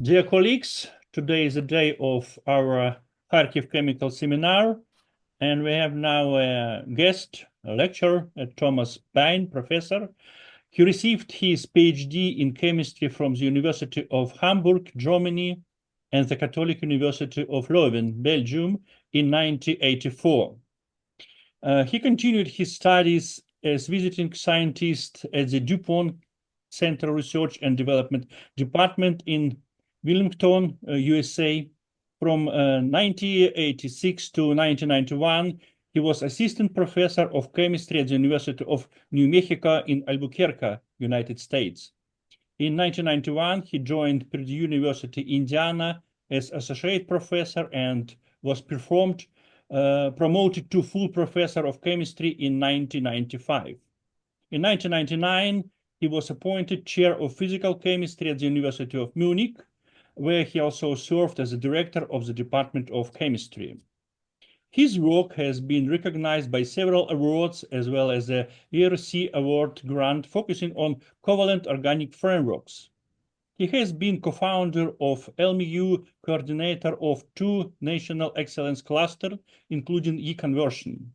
Dear colleagues, today is the day of our Kharkiv chemical seminar, and we have now a guest, a lecturer, Thomas Bein, professor. He received his PhD in chemistry from the University of Hamburg, Germany, and the Catholic University of Leuven, Belgium, in 1984. He continued his studies as visiting scientist at the DuPont Center Research and Development Department in Wilmington, USA. From 1986 to 1991, he was assistant professor of chemistry at the University of New Mexico in Albuquerque, United States. In 1991, he joined Purdue University, Indiana, as associate professor and was promoted to full professor of chemistry in 1995. In 1999, he was appointed chair of physical chemistry at the University of Munich, where he also served as the director of the Department of Chemistry. His work has been recognized by several awards, as well as the ERC Award grant focusing on covalent organic frameworks. He has been co-founder of LMU, coordinator of 2 national excellence clusters, including e-conversion.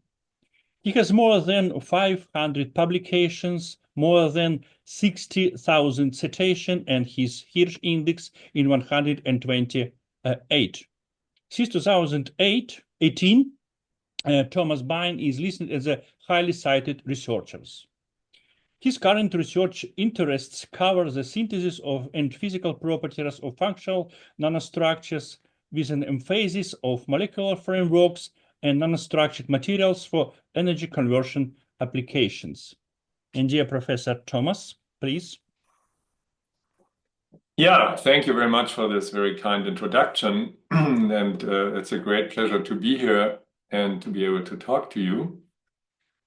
He has more than 500 publications, more than 60,000 citations, and his Hirsch index in 128. Since 2018, Thomas Bein is listed as a highly cited researcher. His current research interests cover the synthesis of and physical properties of functional nanostructures with an emphasis of molecular frameworks and nanostructured materials for energy conversion applications. And dear Professor Thomas, please. Yeah, thank you very much for this very kind introduction. And it's a great pleasure to be here and to be able to talk to you.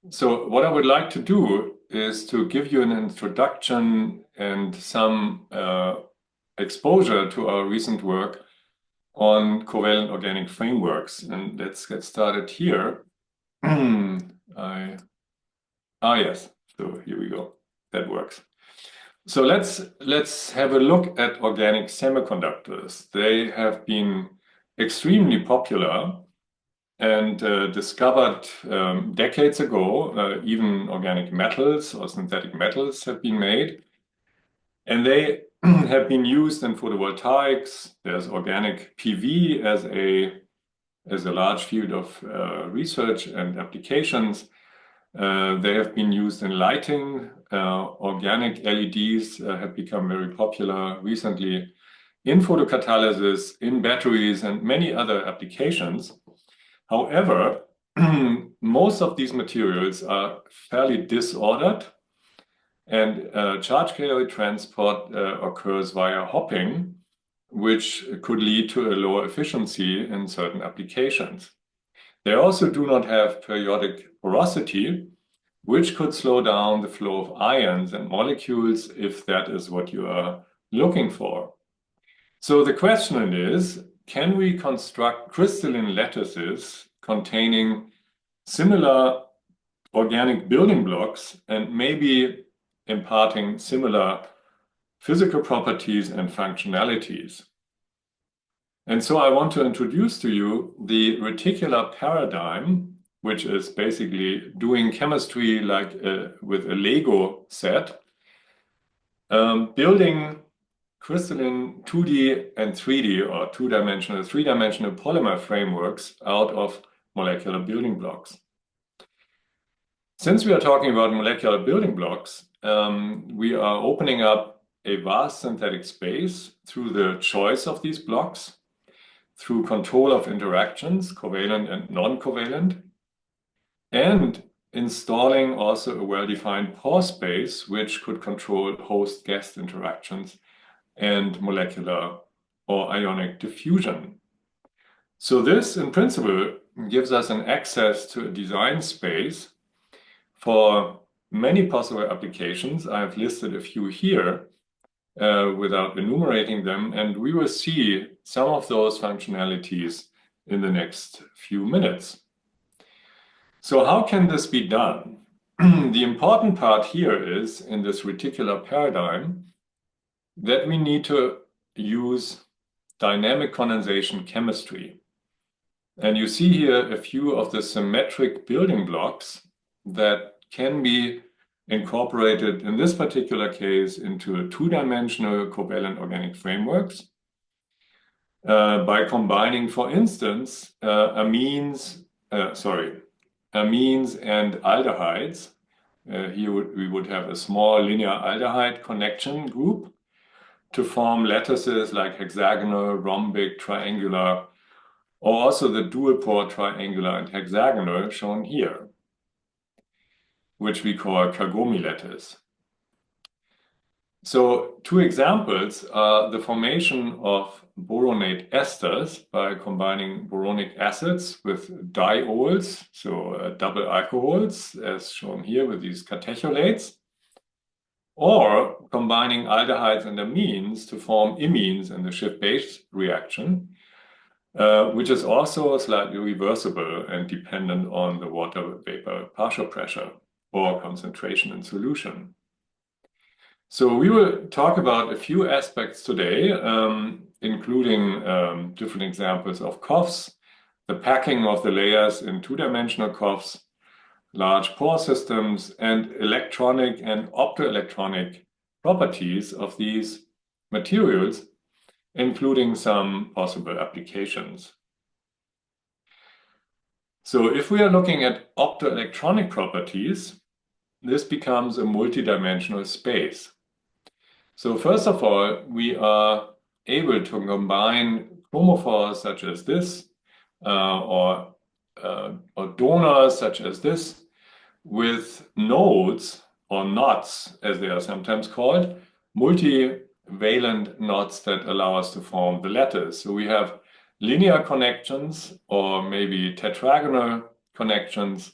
So what I would like to do is to give you an introduction and some exposure to our recent work on covalent organic frameworks. And let's get started here. Yes, so here we go. That works. So let's have a look at organic semiconductors. They have been extremely popular and discovered decades ago. Even organic metals or synthetic metals have been made. And they have been used in photovoltaics. There's organic PV as a large field of research and applications. They have been used in lighting. Organic LEDs have become very popular recently in photocatalysis, in batteries, and many other applications. However, most of these materials are fairly disordered, and charge carrier transport occurs via hopping, which could lead to a lower efficiency in certain applications. They also do not have periodic porosity, which could slow down the flow of ions and molecules if that is what you are looking for. So the question is, can we construct crystalline lattices containing similar organic building blocks and maybe imparting similar physical properties and functionalities? And so I want to introduce to you the reticular paradigm, which is basically doing chemistry like with a Lego set, building crystalline 2D and 3D or two-dimensional, three-dimensional polymer frameworks out of molecular building blocks. Since we are talking about molecular building blocks, we are opening up a vast synthetic space through the choice of these blocks, through control of interactions, covalent and non-covalent, and installing also a well-defined pore space, which could control host-guest interactions and molecular or ionic diffusion. So this, in principle, gives us an access to a design space for many possible applications. I've listed a few here without enumerating them, and we will see some of those functionalities in the next few minutes. So how can this be done? The important part here is, in this reticular paradigm, that we need to use dynamic condensation chemistry. And you see here a few of the symmetric building blocks that can be incorporated in this particular case into a two-dimensional covalent organic frameworks by combining, for instance, amines and aldehydes. Here we would have a small linear aldehyde connection group to form lattices like hexagonal, rhombic, triangular, or also the dual pore triangular and hexagonal shown here, which we call Kagome lattice. So two examples are the formation of boronate esters by combining boronic acids with diols, so double alcohols, as shown here with these catecholates, or combining aldehydes and amines to form imines in the Schiff-Base reaction, which is also slightly reversible and dependent on the water vapor partial pressure or concentration in solution. So we will talk about a few aspects today, including different examples of COFs, the packing of the layers in two-dimensional COFs, large pore systems, and electronic and optoelectronic properties of these materials, including some possible applications. So if we are looking at optoelectronic properties, this becomes a multidimensional space. So first of all, we are able to combine chromophores such as this, or donors such as this, with nodes or knots, as they are sometimes called, multivalent knots that allow us to form the lattice. So we have linear connections, or maybe tetragonal connections,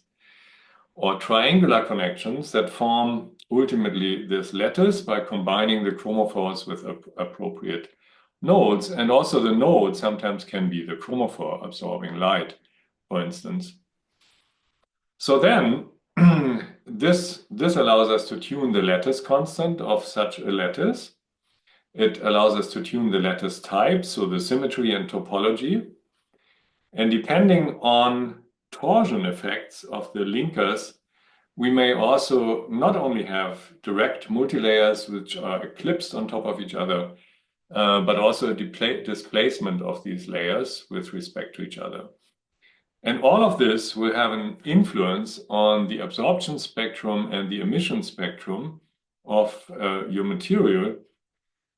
or triangular connections that form ultimately this lattice by combining the chromophores with appropriate nodes. And also the node sometimes can be the chromophore absorbing light, for instance. So then this allows us to tune the lattice constant of such a lattice. It allows us to tune the lattice type, so the symmetry and topology. And depending on torsion effects of the linkers, we may also not only have direct multilayers which are eclipsed on top of each other, but also a displacement of these layers with respect to each other. And all of this will have an influence on the absorption spectrum and the emission spectrum of your material,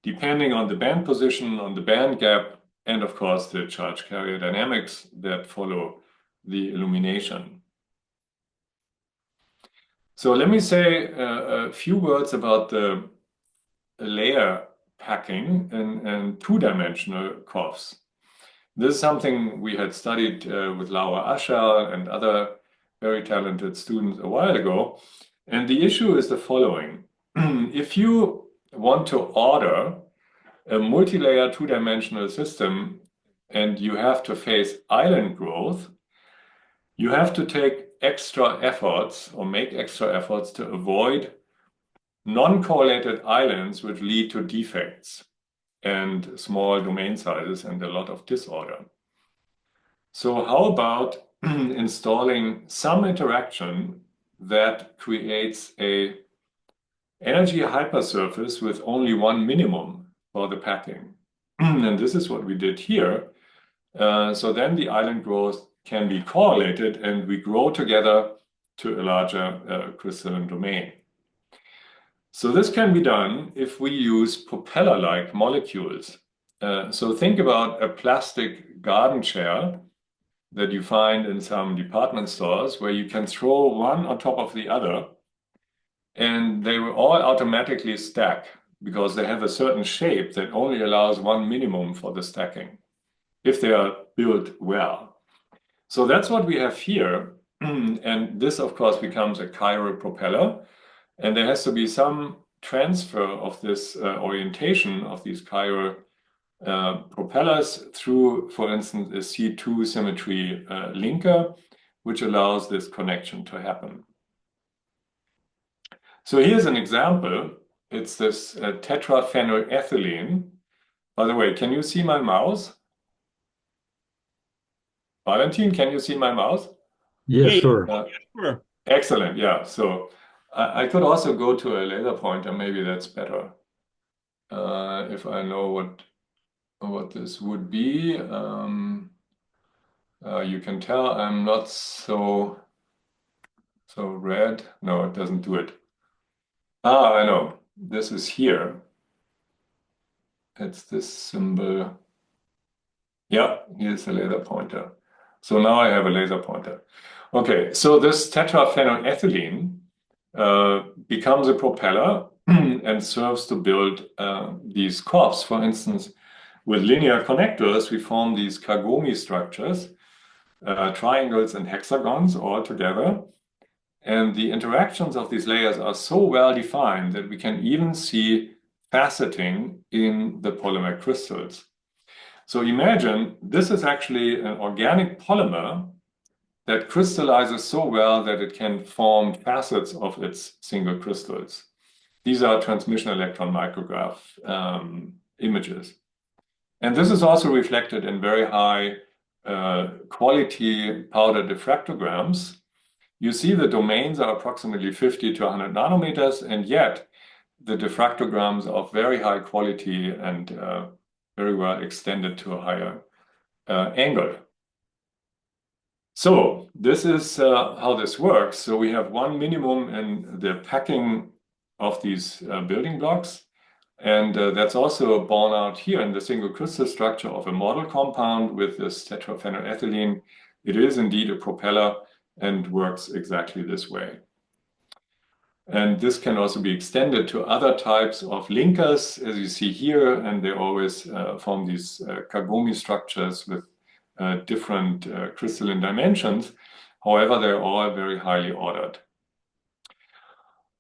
depending on the band position, on the band gap, and of course the charge carrier dynamics that follow the illumination. So let me say a few words about the layer packing in two-dimensional COFs. This is something we had studied with Laura Aschal and other very talented students a while ago. And the issue is the following. If you want to order a multi-layer two-dimensional system and you have to face island growth, you have to take extra efforts or make extra efforts to avoid non-correlated islands which lead to defects and small domain sizes and a lot of disorder. So how about installing some interaction that creates a energy hypersurface with only one minimum for the packing? And this is what we did here. So then the island growth can be correlated and we grow together to a larger crystalline domain. So this can be done if we use propeller-like molecules. So think about a plastic garden chair that you find in some department stores where you can throw one on top of the other and they will all automatically stack because they have a certain shape that only allows one minimum for the stacking if they are built well. So that's what we have here. And this, of course, becomes a chiral propeller. And there has to be some transfer of this orientation of these chiral propellers through, for instance, a C2 symmetry linker, which allows this connection to happen. So here's an example. It's this tetraphenylethylene By the way, can you see my mouse? Valentin, can you see my mouse? Yeah, Yeah, sure. sure. Excellent. Yeah. So I could also go to a laser pointer. Maybe that's better. If I know what this would be. You can tell I'm not so red. No, it doesn't do it. Ah, I know. This is here. It's this symbol. Yeah, here's the laser pointer. So now I have a laser pointer. Okay, so this tetraphenylethylene becomes a propeller and serves to build these corps. For instance, with linear connectors, we form these Kagome structures, triangles and hexagons all together. And the interactions of these layers are so well defined that we can even see faceting in the polymer crystals. So imagine this is actually an organic polymer that crystallizes so well that it can form facets of its single crystals. These are transmission electron micrograph images. And this is also reflected in very high quality powder diffractograms. You see the domains are approximately 50 to 100 nanometers, and yet the diffractograms are of very high quality and very well extended to a higher angle. So this is how this works. So we have one minimum in the packing of these building blocks. And that's also borne out here in the single crystal structure of a model compound with this tetraphenylethylene. It is indeed a propeller and works exactly this way. And this can also be extended to other types of linkers, as you see here, and they always form these Kagome structures with different crystalline dimensions. However, they're all very highly ordered.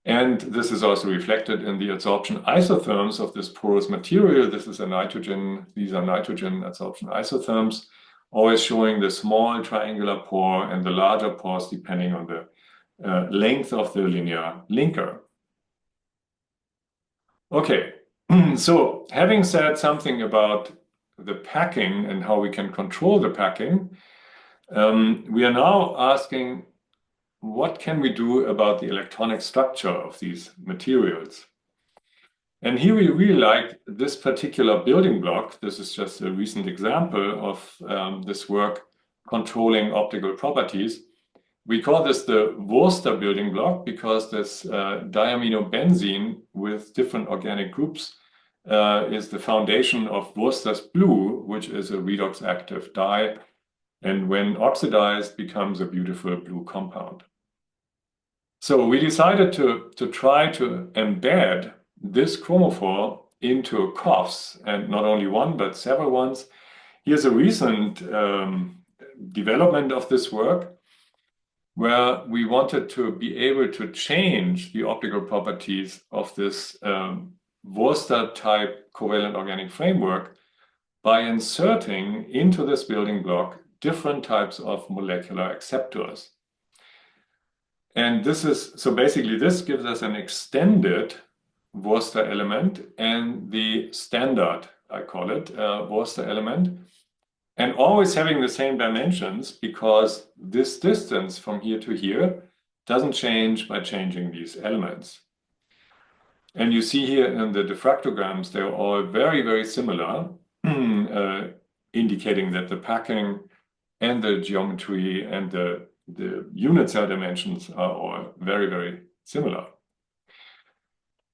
And this is also reflected in the adsorption isotherms of this porous material. This is a nitrogen, these are nitrogen adsorption isotherms, always showing the small triangular pore and the larger pores depending on the length of the linear linker. Okay, so having said something about the packing and how we can control the packing, we are now asking, what can we do about the electronic structure of these materials? And here we really like this particular building block. This is just a recent example of this work controlling optical properties. We call this the Wurster building block because this diaminobenzene with different organic groups is the foundation of Wurster's blue, which is a redox active dye, and when oxidized becomes a beautiful blue compound. So we decided to try to embed this chromophore into COFs, and not only one, but several ones. Here's a recent development of this work where we wanted to be able to change the optical properties of this Wurster type covalent organic framework by inserting into this building block different types of molecular acceptors. And this is, so basically this gives us an extended Wurster element and the standard, I call it, Wurster element, and always having the same dimensions because this distance from here to here doesn't change by changing these elements. And you see here in the diffractograms, they're all very, very similar, indicating that the packing and the geometry and the unit cell dimensions are all very, very similar.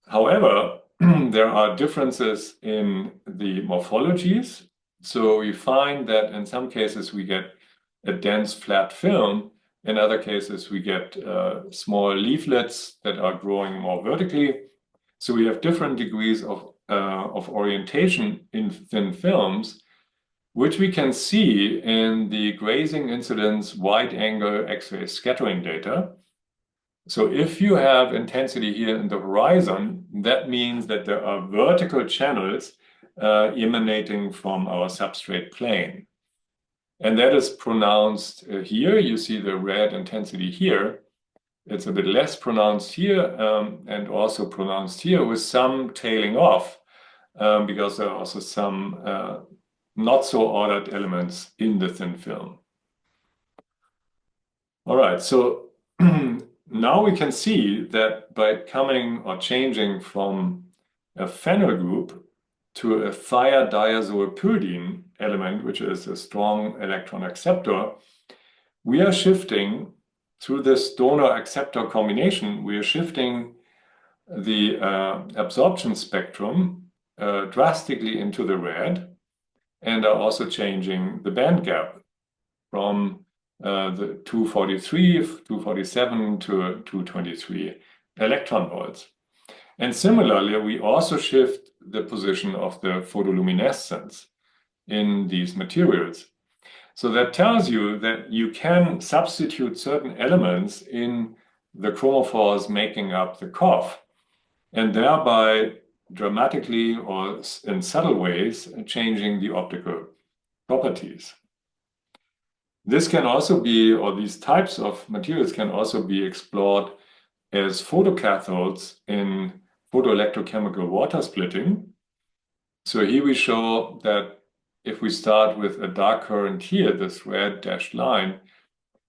However, there are differences in the morphologies. So we find that in some cases we get a dense flat film. In other cases, we get small leaflets that are growing more vertically. So we have different degrees of orientation in thin films, which we can see in the grazing incidence wide-angle X-ray scattering data. So if you have intensity here in the horizon, that means that there are vertical channels emanating from our substrate plane. And that is pronounced here. You see the red intensity here. It's a bit less pronounced here and also pronounced here with some tailing off because there are also some not so ordered elements in the thin film. All right, so now we can see that by coming or changing from a phenyl group to a thiodiazopyridine element, which is a strong electron acceptor, we are shifting through this donor-acceptor combination, we are shifting the absorption spectrum drastically into the red, and are also changing the band gap from the 243, 247 to 223 electron volts. And similarly, we also shift the position of the photoluminescence in these materials. So that tells you that you can substitute certain elements in the chromophores making up the COF, and thereby dramatically or in subtle ways changing the optical properties. This can also be, or these types of materials can also be explored as photocathodes in photoelectrochemical water splitting. So here we show that if we start with a dark current here, this red dashed line,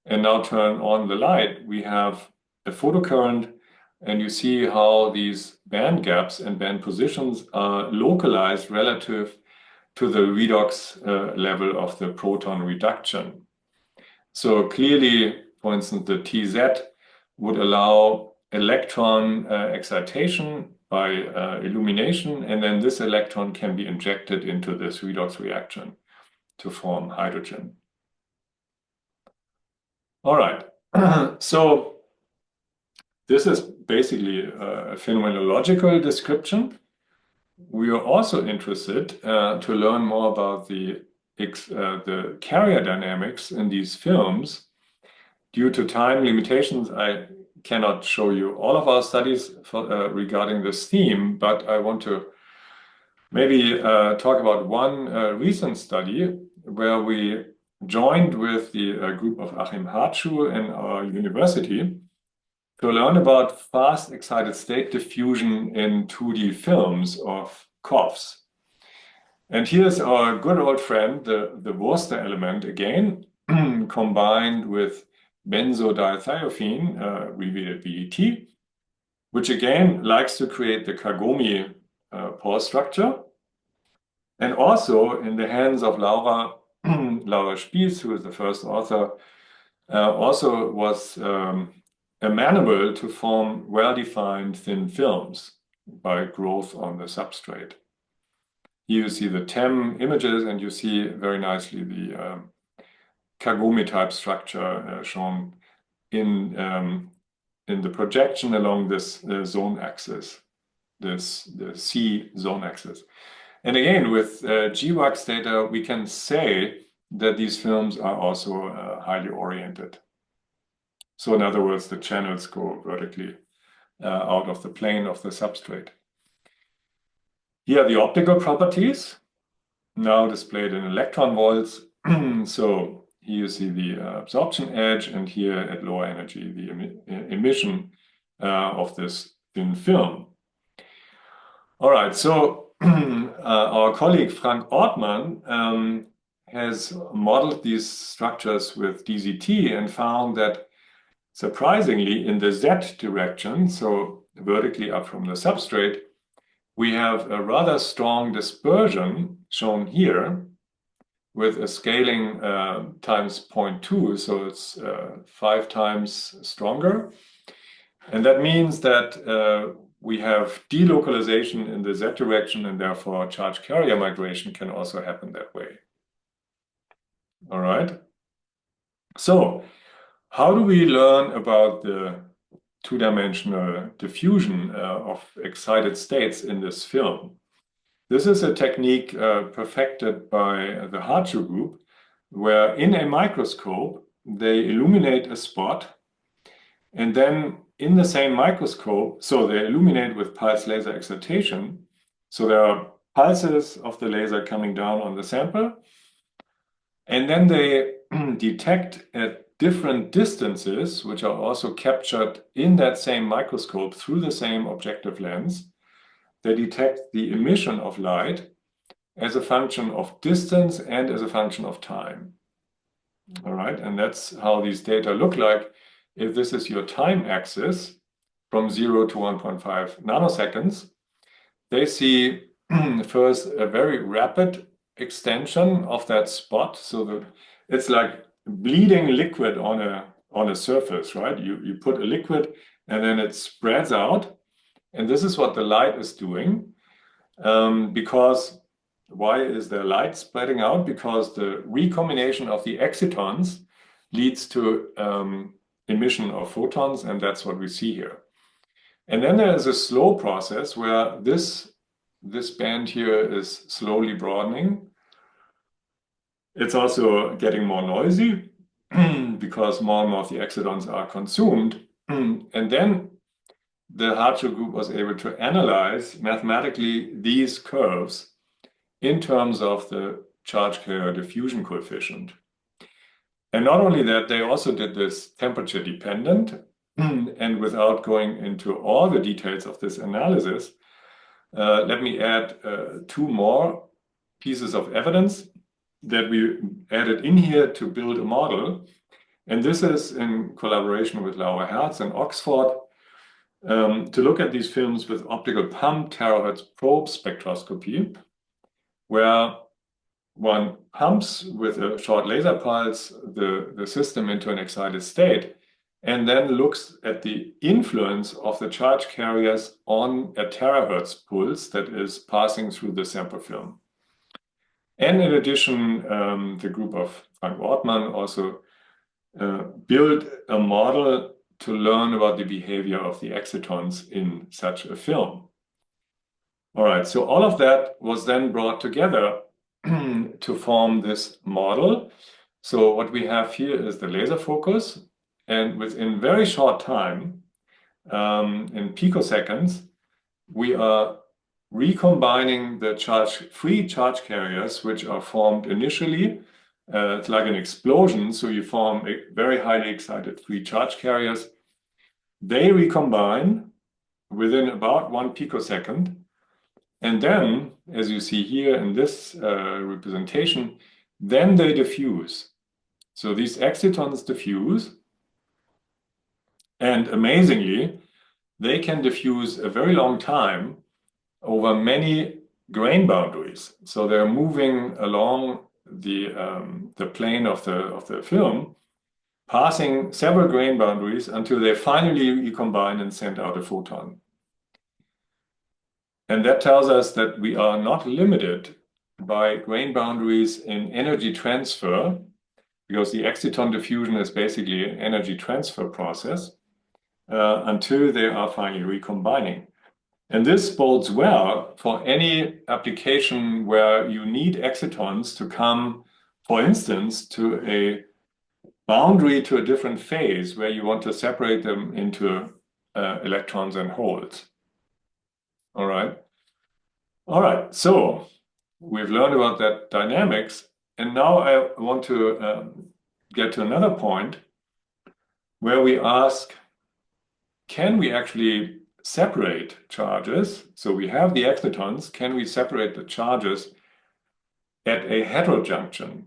and now turn on the light, we have a photocurrent, and you see how these band gaps and band positions are localized relative to the redox level of the proton reduction. So clearly, for instance, the TZ would allow electron excitation by illumination, and then this electron can be injected into this redox reaction to form hydrogen. All right, so this is basically a phenomenological description. We are also interested to learn more about the carrier dynamics in these films. Due to time limitations, I cannot show you all of our studies regarding this theme, but I want to maybe talk about one recent study where we joined with the group of Achim Hartschuh and our university to learn about fast excited state diffusion in 2D films of COFs. And here's our good old friend, the Wurster element again, combined with benzodiazepine, abbreviated BET, which again likes to create the Kagome pore structure. And also in the hands of Laura Spieß, who is the first author, also was amenable to form well-defined thin films by growth on the substrate. Here you see the TEM images, and you see very nicely the Kagome type structure shown in the projection along this zone axis, the C zone axis. And again, with GWAX data, we can say that these films are also highly oriented. So in other words, the channels go vertically out of the plane of the substrate. Here are the optical properties, now displayed in electron volts. So here you see the absorption edge, and here at lower energy, the emission of this thin film. All right, so our colleague Frank Ortmann has modeled these structures with DZT and found that surprisingly in the Z direction, so vertically up from the substrate, we have a rather strong dispersion shown here with a scaling times 0.2, so it's 5 times stronger. And that means that we have delocalization in the Z direction, and therefore charge carrier migration can also happen that way. All right. So how do we learn about the two-dimensional diffusion of excited states in this film? This is a technique perfected by the Hartschuh group, where in a microscope, they illuminate a spot, and then in the same microscope, so they illuminate with pulse laser excitation. So there are pulses of the laser coming down on the sample, and then they detect at different distances, which are also captured in that same microscope through the same objective lens, they detect the emission of light as a function of distance and as a function of time. All right, and that's how these data look like. If this is your time axis from 0 to 1.5 nanoseconds, they see first a very rapid extension of that spot. So that it's like bleeding liquid on a surface, right? You put a liquid and then it spreads out. And this is what the light is doing. Because why is the light spreading out? Because the recombination of the excitons leads to emission of photons, and that's what we see here. And then there is a slow process where this band here is slowly broadening. It's also getting more noisy because more and more of the excitons are consumed. And then the Hartscher group was able to analyze mathematically these curves in terms of the charge carrier diffusion coefficient. And not only that, they also did this temperature dependent. And without going into all the details of this analysis, let me add two more pieces of evidence that we added in here to build a model. And this is in collaboration with Laura Hertz in Oxford to look at these films with optical pump terahertz probe spectroscopy, where one pumps with a short laser pulse the system into an excited state and then looks at the influence of the charge carriers on a terahertz pulse that is passing through the sample film. And in addition, the group of Frank Ortmann also built a model to learn about the behavior of the excitons in such a film. All right, so all of that was then brought together to form this model. So what we have here is the laser focus, and within very short time, in picoseconds, we are recombining the free charge carriers, which are formed initially. It's like an explosion, so you form a very highly excited free charge carriers. They recombine within about 1 picosecond. And then, as you see here in this representation, then they diffuse. So these excitons diffuse. And amazingly, they can diffuse a very long time over many grain boundaries. So they're moving along the plane of the film, passing several grain boundaries until they finally recombine and send out a photon. And that tells us that we are not limited by grain boundaries in energy transfer, because the exciton diffusion is basically an energy transfer process until they are finally recombining. And this bodes well for any application where you need excitons to come, for instance, to a boundary to a different phase where you want to separate them into electrons and holes. All right. All right. So we've learned about that dynamics. And now I want to get to another point where we ask, can we actually separate charges? So we have the excitons. Can we separate the charges at a heterojunction?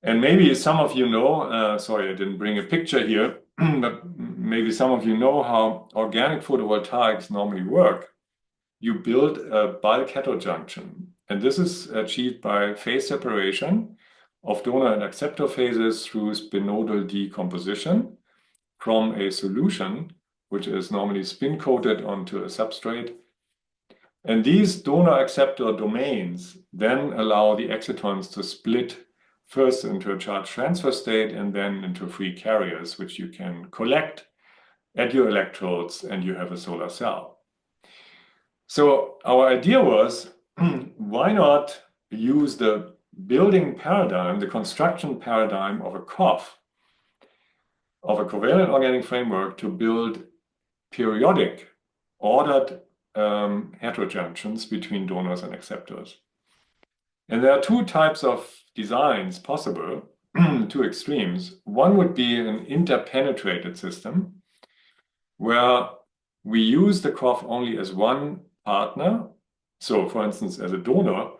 And maybe some of you know, sorry, I didn't bring a picture here, but maybe some of you know how organic photovoltaics normally work. You build a bulk heterojunction, and this is achieved by phase separation of donor and acceptor phases through spinodal decomposition from a solution, which is normally spin-coated onto a substrate. And these donor-acceptor domains then allow the excitons to split first into a charge transfer state and then into free carriers, which you can collect at your electrodes, and you have a solar cell. So our idea was, why not use the building paradigm, the construction paradigm of a COF, of a covalent organic framework, to build periodic ordered heterojunctions between donors and acceptors. And there are two types of designs possible, two extremes. One would be an interpenetrated system, where we use the COF only as one partner, so for instance as a donor,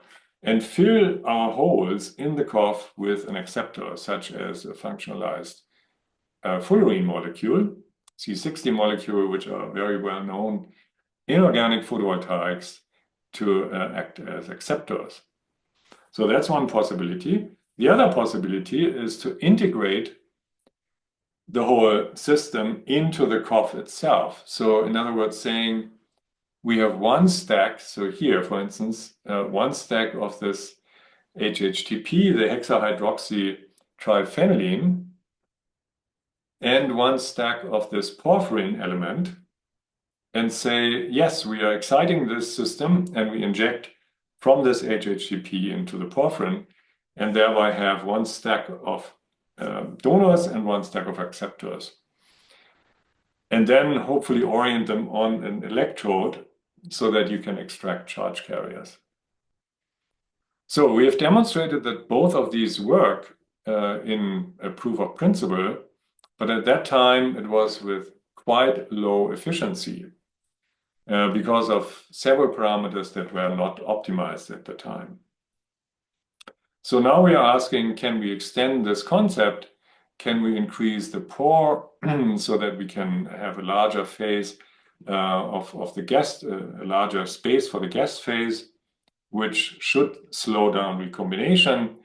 and fill our holes in the COF with an acceptor, such as a functionalized fullerene molecule, C60 molecule, which are very well known in organic photovoltaics to act as acceptors. So that's one possibility. The other possibility is to integrate the whole system into the COF itself. So in other words, saying we have one stack. So here, for instance, one stack of this HHTP, the hexahydroxy triphenylene, and one stack of this porphyrin element, and say, yes, we are exciting this system and we inject from this HHTP into the porphyrin, and thereby have one stack of donors and one stack of acceptors. And then hopefully orient them on an electrode so that you can extract charge carriers. So we have demonstrated that both of these work in a proof of principle, but at that time it was with quite low efficiency because of several parameters that were not optimized at the time. So now we are asking, can we extend this concept? Can we increase the pore so that we can have a larger phase of the guest, a larger space for the guest phase, which should slow down recombination?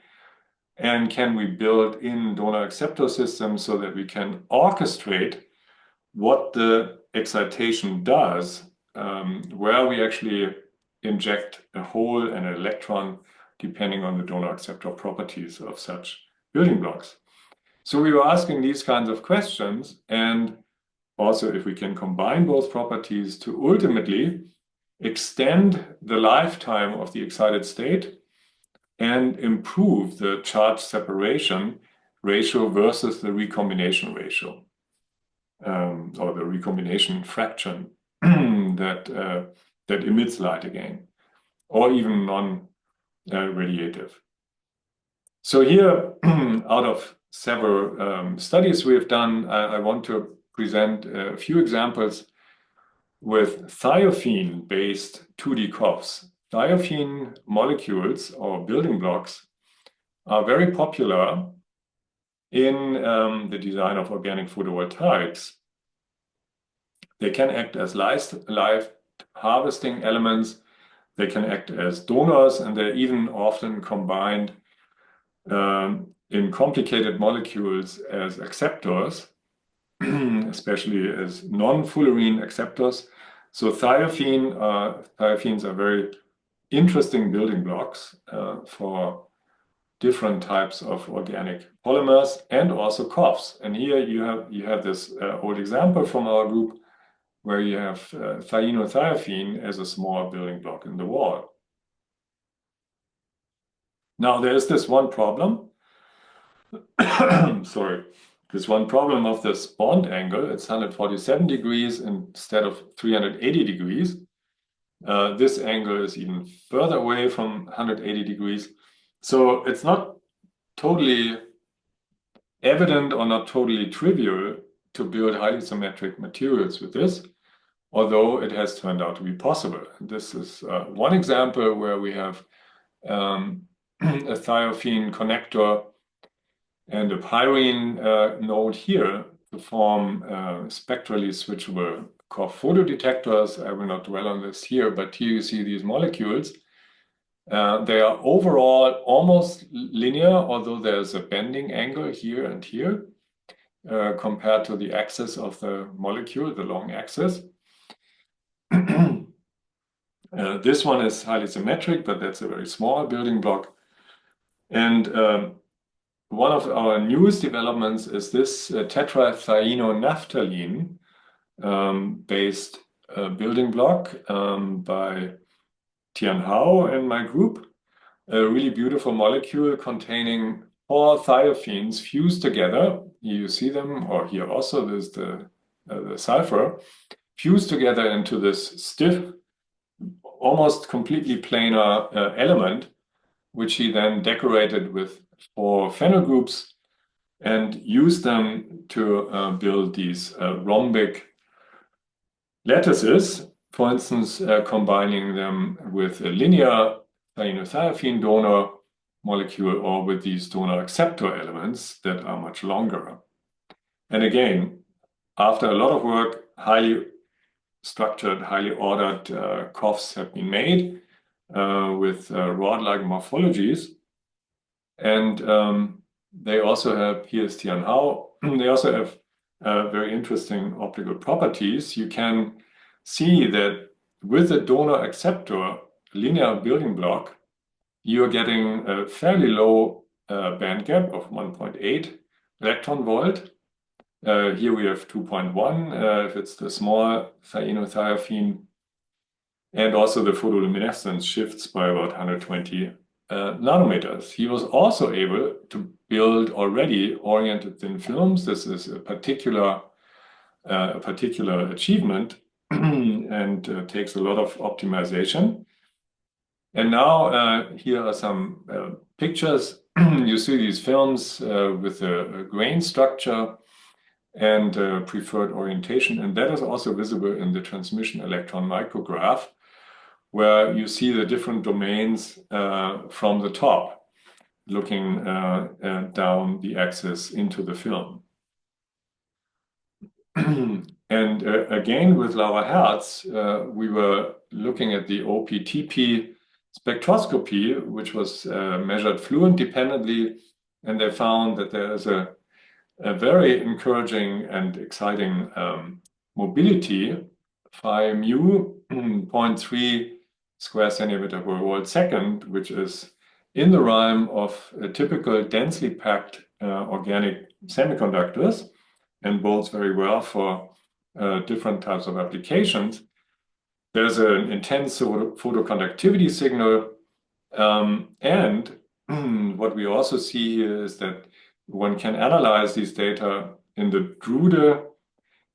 And can we build in donor acceptor systems so that we can orchestrate what the excitation does, where we actually inject a hole and an electron depending on the donor acceptor properties of such building blocks. So we were asking these kinds of questions, and also if we can combine both properties to ultimately extend the lifetime of the excited state and improve the charge separation ratio versus the recombination ratio, or the recombination fraction that emits light again, or even non-radiative. So here, out of several studies we have done, I want to present a few examples with thiophene-based 2D COFs. Thiophene molecules or building blocks are very popular in the design of organic photovoltaics. They can act as light harvesting elements. They can act as donors, and they're even often combined in complicated molecules as acceptors, especially as non-fullerene acceptors. So thiophene are very interesting building blocks for different types of organic polymers and also COFs. And here you have this old example from our group where you have thienothiophene as a small building block in the wall. Now there is this one problem. Sorry. This one problem of this bond angle. It's 147 degrees instead of 380 degrees. This angle is even further away from 180 degrees. So it's not totally evident or not totally trivial to build highly symmetric materials with this, although it has turned out to be possible. This is one example where we have a thiophene connector and a pyrene node here to form spectrally switchable COF photodetectors. I will not dwell on this here, but here you see these molecules. They are overall almost linear, although there's a bending angle here and here compared to the axis of the molecule, the long axis. This one is highly symmetric, but that's a very small building block. And one of our newest developments is this tetrathienonaphthalene based building block by Tian Hao and my group. A really beautiful molecule containing 4 thiophenes fused together. Here you see them, or here also there's the sulfur, fused together into this stiff, almost completely planar element, which he then decorated with 4 phenyl groups and used them to build these rhombic lattices, for instance, combining them with a linear thienothiophenol donor molecule or with these donor acceptor elements that are much longer. And again, after a lot of work, highly structured, highly ordered COFs have been made with rod-like morphologies. And they also have, here's Tianhao, they also have very interesting optical properties. You can see that with the donor acceptor linear building block, you're getting a fairly low band gap of 1.8 electron volt. Here we have 2.1 if it's the small thienothiophenol. And also the photoluminescence shifts by about 120 nanometers. He was also able to build already oriented thin films. This is a particular achievement and takes a lot of optimization. And now here are some pictures. You see these films with a grain structure and preferred orientation. And that is also visible in the transmission electron micrograph, where you see the different domains from the top, looking down the axis into the film. And again, with Laura Hertz, we were looking at the OPTP spectroscopy, which was measured fluent dependently, and they found that there is a very encouraging and exciting mobility, phi mu 0.3 square centimeter per volt second, which is in the realm of typical densely packed organic semiconductors and bodes very well for different types of applications. There's an intense photoconductivity signal. And what we also see here is that one can analyze these data in the Drude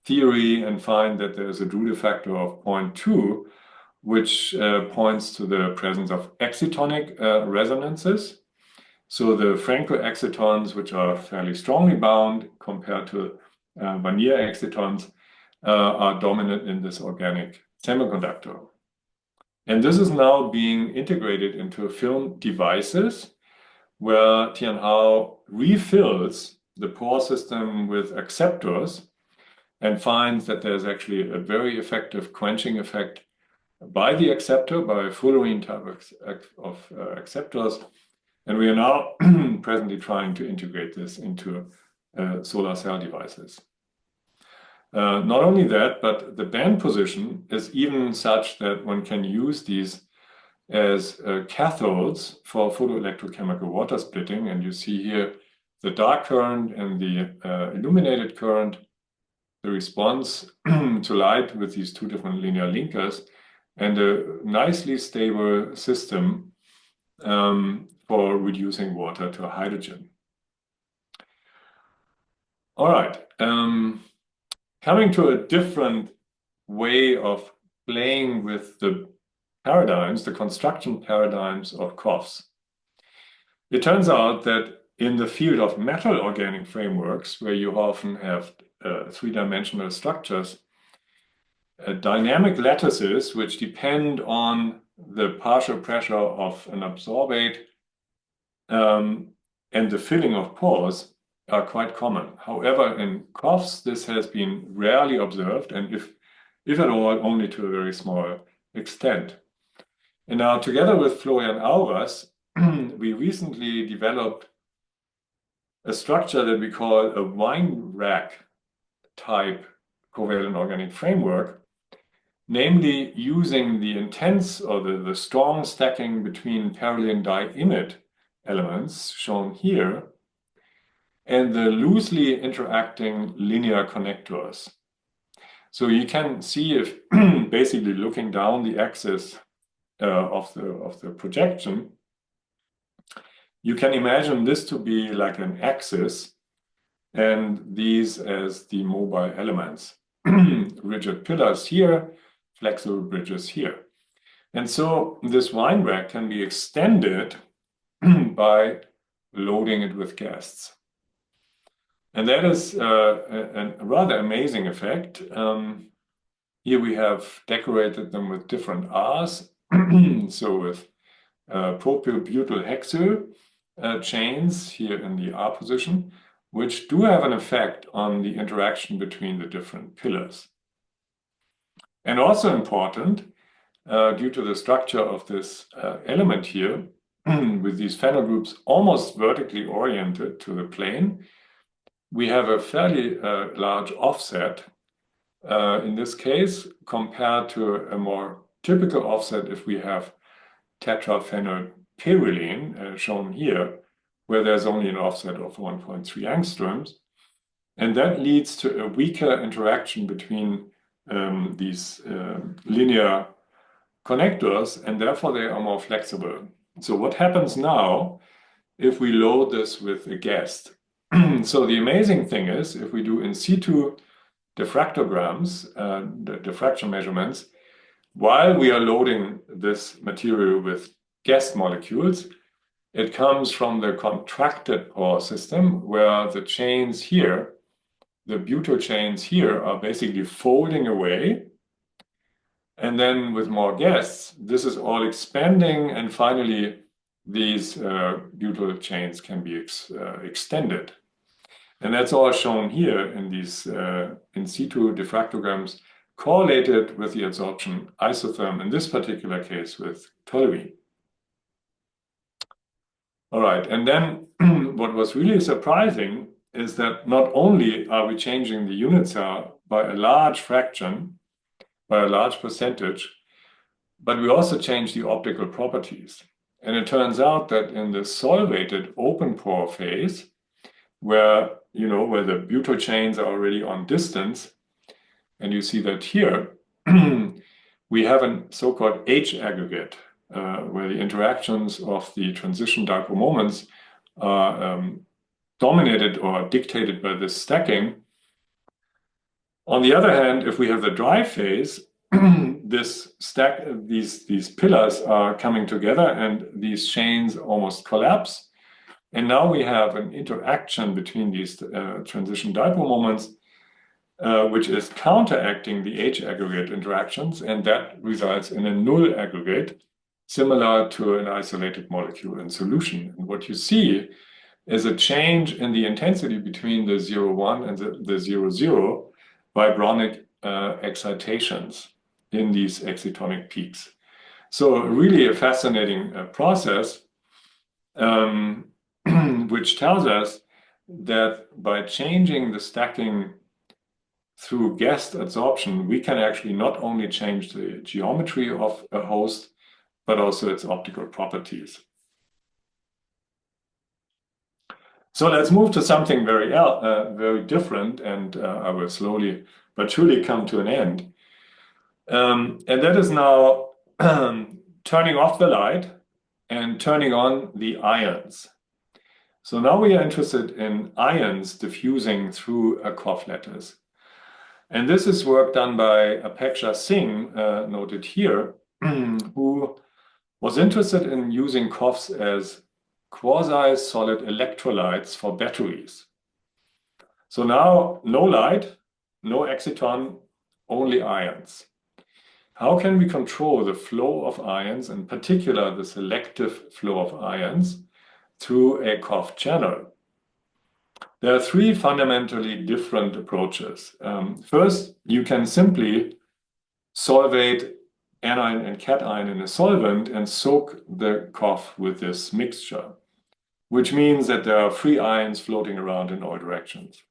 theory and find that there's a Drude factor of 0.2, which points to the presence of excitonic resonances. So the Frankel excitons, which are fairly strongly bound compared to Vannier excitons, are dominant in this organic semiconductor. And this is now being integrated into film devices where Tianhao refills the pore system with acceptors and finds that there's actually a very effective quenching effect by the acceptor, by fullerene type of acceptors. And we are now presently trying to integrate this into solar cell devices. Not only that, but the band position is even such that one can use these as cathodes for photoelectrochemical water splitting. And you see here the dark current and the illuminated current, the response to light with these two different linear linkers, and a nicely stable system for reducing water to hydrogen. All right. Coming to a different way of playing with the paradigms, the construction paradigms of COFs. It turns out that in the field of metal organic frameworks, where you often have three-dimensional structures, dynamic lattices, which depend on the partial pressure of an absorbate and the filling of pores, are quite common. However, in COFs, this has been rarely observed, and if at all, only to a very small extent. And now, together with Florian Auras, we recently developed a structure that we call a wine rack type covalent organic framework, namely using the intense or the strong stacking between parallel diimide elements shown here and the loosely interacting linear connectors. So you can see if basically looking down the axis of the projection, you can imagine this to be like an axis and these as the mobile elements. Rigid pillars here, flexible bridges here. And so this wine rack can be extended by loading it with guests. And that is a rather amazing effect. Here we have decorated them with different Rs. So with propyl-butyl-hexyl chains here in the R position, which do have an effect on the interaction between the different pillars. And also important, due to the structure of this element here, with these phenyl groups almost vertically oriented to the plane, we have a fairly large offset in this case compared to a more typical offset if we have tetraphenylpyrrolene shown here, where there's only an offset of 1.3 angstroms. And that leads to a weaker interaction between these linear connectors, and therefore they are more flexible. So what happens now if we load this with a guest? So the amazing thing is, if we do in situ diffractograms, the diffraction measurements, while we are loading this material with guest molecules, it comes from the contracted Bohr system, where the chains here, the butyl chains here, are basically folding away. And then with more guests, this is all expanding, and finally these butyl chains can be extended. And that's all shown here in these in situ diffractograms correlated with the adsorption isotherm, in this particular case with toluene. All right, and then what was really surprising is that not only are we changing the unit cell by a large fraction, by a large percentage, but we also change the optical properties. And it turns out that in the solvated open pore phase, where the butyl chains are already on distance, and you see that here, we have a so-called H aggregate, where the interactions of the transition dipole moments are dominated or dictated by this stacking. On the other hand, if we have the dry phase, these pillars are coming together and these chains almost collapse. And now we have an interaction between these transition dipole moments, which is counteracting the H aggregate interactions, and that results in a null aggregate, similar to an isolated molecule in solution. And what you see is a change in the intensity between the 0,1 and the 0,0 vibronic excitations in these excitonic peaks. So really a fascinating process, which tells us that by changing the stacking through guest adsorption, we can actually not only change the geometry of a host, but also its optical properties. So let's move to something very different, and I will slowly but surely come to an end. And that is now turning off the light and turning on the ions. So now we are interested in ions diffusing through a COF lattice. And this is work done by Apeksha Singh, noted here, who was interested in using COFs as quasi-solid electrolytes for batteries. So now no light, no exciton, only ions. How can we control the flow of ions, in particular the selective flow of ions, through a COF channel? There are three fundamentally different approaches. First, you can simply solvate anion and cation in a solvent and soak the COF with this mixture, which means that there are free ions floating around in all directions.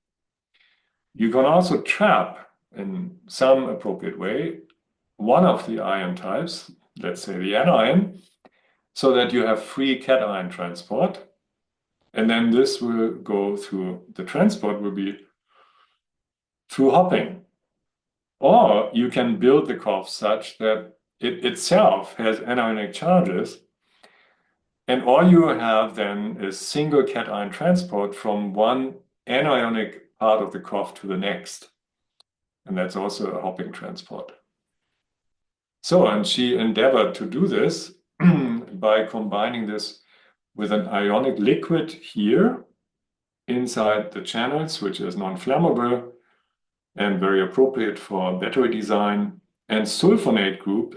You can also trap, in some appropriate way, one of the ion types, let's say the anion, so that you have free cation transport. And then this will go through, the transport will be through hopping. Or you can build the COF such that it itself has anionic charges, and all you have then is single cation transport from one anionic part of the COF to the next. And that's also a hopping transport. So, and she endeavored to do this by combining this with an ionic liquid here inside the channels, which is non-flammable and very appropriate for battery design. and sulfonate group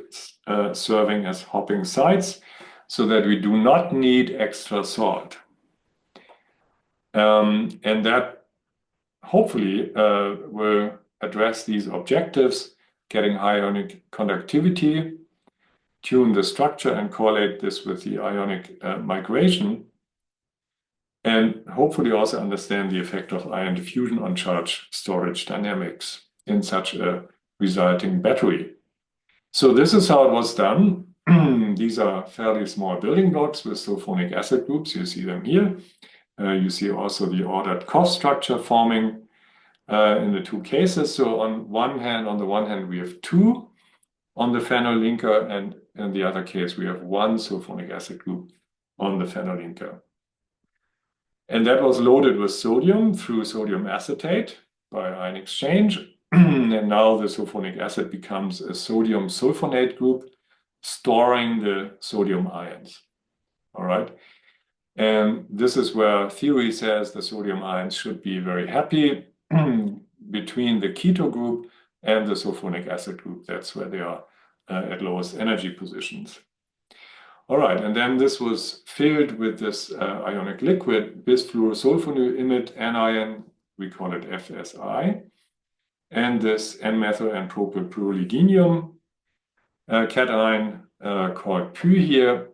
serving as hopping sites so that we do not need extra salt. And that hopefully will address these objectives, getting high ionic conductivity, tune the structure and correlate this with the ionic migration, and hopefully also understand the effect of ion diffusion on charge storage dynamics in such a resulting battery. So this is how it was done. These are fairly small building blocks with sulfonic acid groups. You see them here. You see also the ordered COF structure forming in the two cases. So on the one hand, we have two on the phenol linker, and in the other case, we have one sulfonic acid group on the phenol linker. And that was loaded with sodium through sodium acetate by ion exchange. And now the sulfonic acid becomes a sodium sulfonate group, storing the sodium ions. All right. And this is where theory says the sodium ions should be very happy between the keto group and the sulfonic acid group. That's where they are at lowest energy positions. All right, and then this was filled with this ionic liquid, bisfluorosulfonylimide anion, we call it FSI, and this N-methyl and propylpyrrolidinium cation called Py here.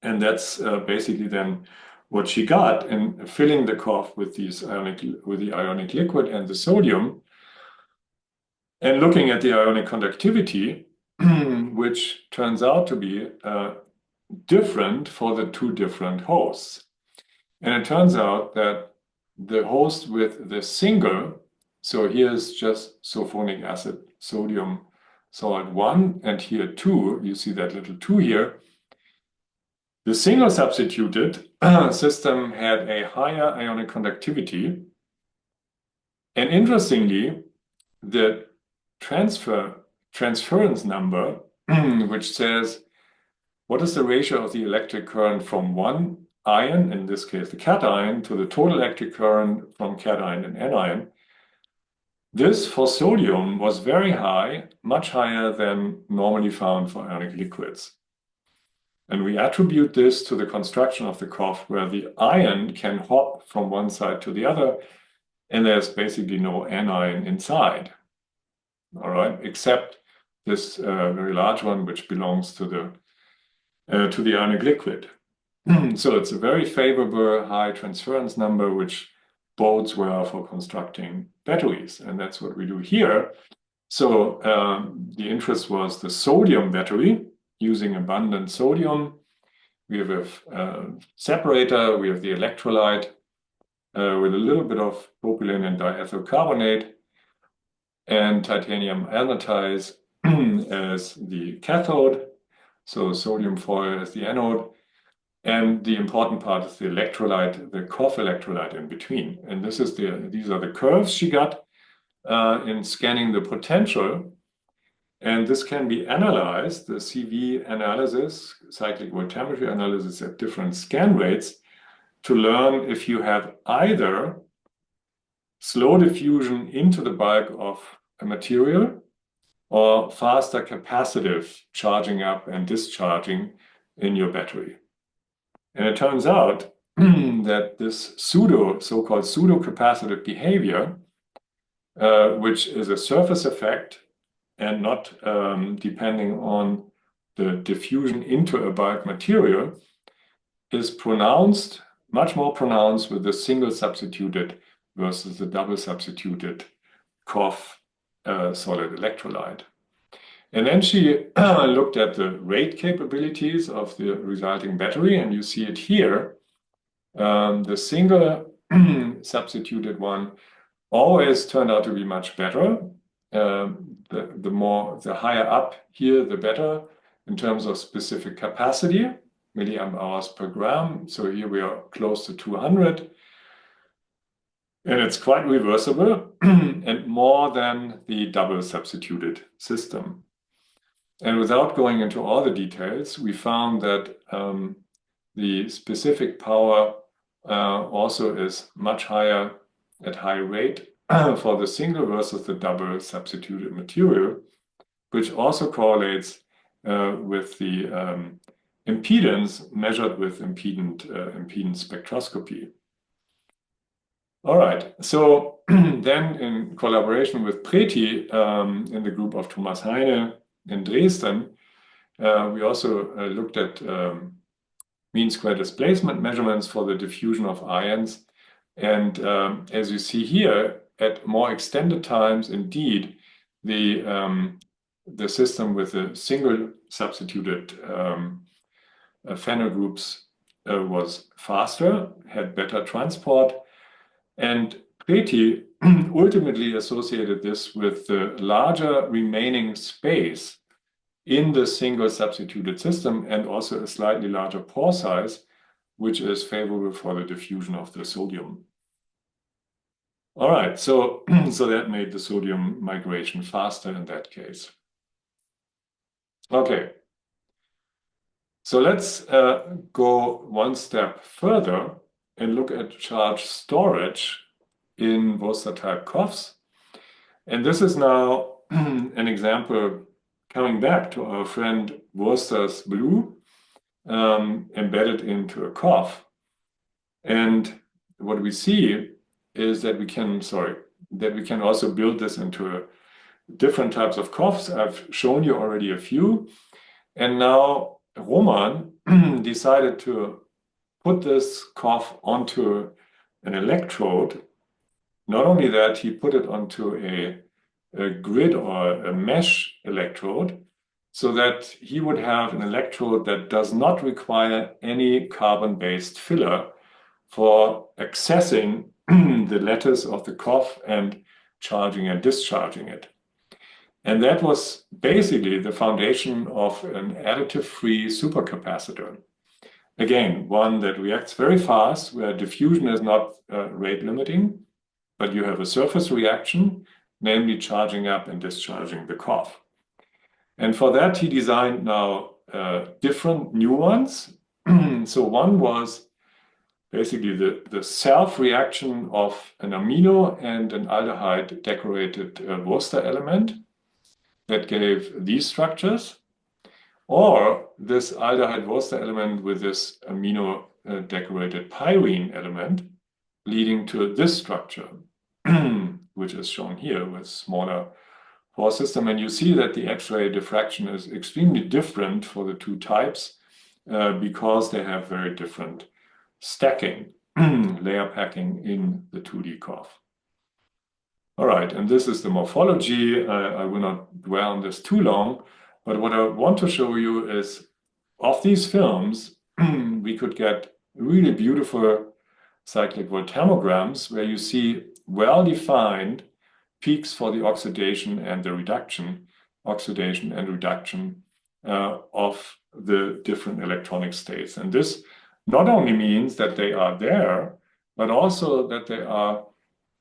And that's basically then what she got in filling the COF with the ionic liquid and the sodium, and looking at the ionic conductivity, which turns out to be different for the two different hosts. And it turns out that the host with the single, so here's just sulfonic acid, sodium, salt 1, and here 2, you see that little 2 here. The single substituted system had a higher ionic conductivity. And interestingly, the transference number, which says what is the ratio of the electric current from one ion, in this case the cation, to the total electric current from cation and anion. This for sodium was very high, much higher than normally found for ionic liquids. And we attribute this to the construction of the COF, where the ion can hop from one side to the other, and there's basically no anion inside. All right, except this very large one, which belongs to the ionic liquid. So it's a very favorable high transference number, which bodes well for constructing batteries, and that's what we do here. So the interest was the sodium battery, using abundant sodium. We have a separator, we have the electrolyte with a little bit of propylene and diethyl carbonate, and titanium anodized as the cathode, so sodium foil as the anode. And the important part is the electrolyte, the COF electrolyte in between. And these are the curves she got in scanning the potential. And this can be analyzed, the CV analysis, cyclic voltammetry analysis at different scan rates, to learn if you have either slow diffusion into the bulk of a material or faster capacitive charging up and discharging in your battery. And it turns out that this so-called pseudo-capacitive behavior, which is a surface effect and not depending on the diffusion into a bulk material, is pronounced, much more pronounced with the single substituted versus the double substituted COF solid electrolyte. And then she looked at the rate capabilities of the resulting battery, and you see it here. The single substituted one always turned out to be much better. The higher up here, the better in terms of specific capacity, milliamp hours per gram. So here we are close to 200. And it's quite reversible and more than the double substituted system. And without going into all the details, we found that the specific power also is much higher at high rate for the single versus the double substituted material, which also correlates with the impedance measured with impedance spectroscopy. All right, so then in collaboration with Preti in the group of Thomas Heine in Dresden, we also looked at mean square displacement measurements for the diffusion of ions. And as you see here, at more extended times, indeed, the system with the single substituted phenyl groups was faster, had better transport. And Preti ultimately associated this with the larger remaining space in the single substituted system and also a slightly larger pore size, which is favorable for the diffusion of the sodium. All right, so that made the sodium migration faster in that case. Okay, so let's go one step further and look at charge storage in Worcester-type COFs. And this is now an example coming back to our friend Worcester's blue embedded into a COF. And what we see is that we can also build this into different types of COFs. I've shown you already a few. And now Roman decided to put this COF onto an electrode. Not only that, he put it onto a grid or a mesh electrode so that he would have an electrode that does not require any carbon-based filler for accessing the lattice of the COF and charging and discharging it. And that was basically the foundation of an additive-free supercapacitor. Again, one that reacts very fast, where diffusion is not rate limiting, but you have a surface reaction, namely charging up and discharging the COF. And for that, he designed now different new ones. So one was basically the self-reaction of an amino and an aldehyde decorated Worcester element that gave these structures, or this aldehyde Worcester element with this amino decorated pyrene element leading to this structure, which is shown here with smaller pore system. And you see that the X-ray diffraction is extremely different for the two types because they have very different stacking, layer packing in the 2D COF. All right, and this is the morphology. I will not dwell on this too long, but what I want to show you is of these films, we could get really beautiful cyclic voltammograms where you see well-defined peaks for the oxidation and the reduction, of the different electronic states. And this not only means that they are there, but also that they are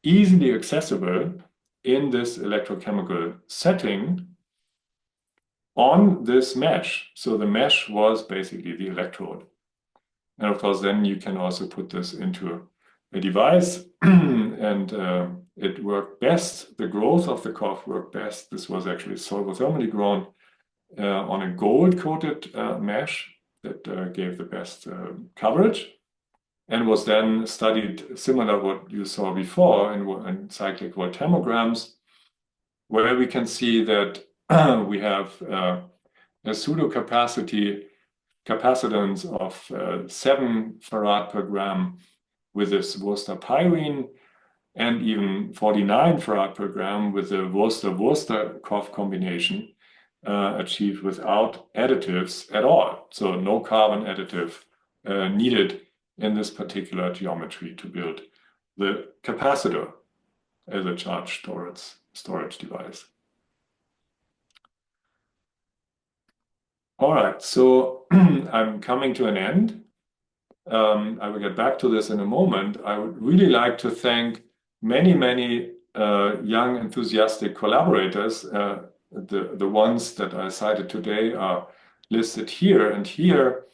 easily accessible in this electrochemical setting on this mesh. So the mesh was basically the electrode. And of course, then you can also put this into a device and it worked best. The growth of the COF worked best. This was actually solvothermally grown on a gold-coated mesh that gave the best coverage, and was then studied similar to what you saw before in cyclic voltammograms, where we can see that we have a pseudo capacitance of 7 farad per gram with this Worcester pyrene, and even 49 farad per gram with the Worcester COF combination achieved without additives at all. So no carbon additive needed in this particular geometry to build the capacitor as a charge storage device. All right, so I'm coming to an end. I will get back to this in a moment. I would really like to thank many young enthusiastic collaborators. The ones that I cited today are listed here, and here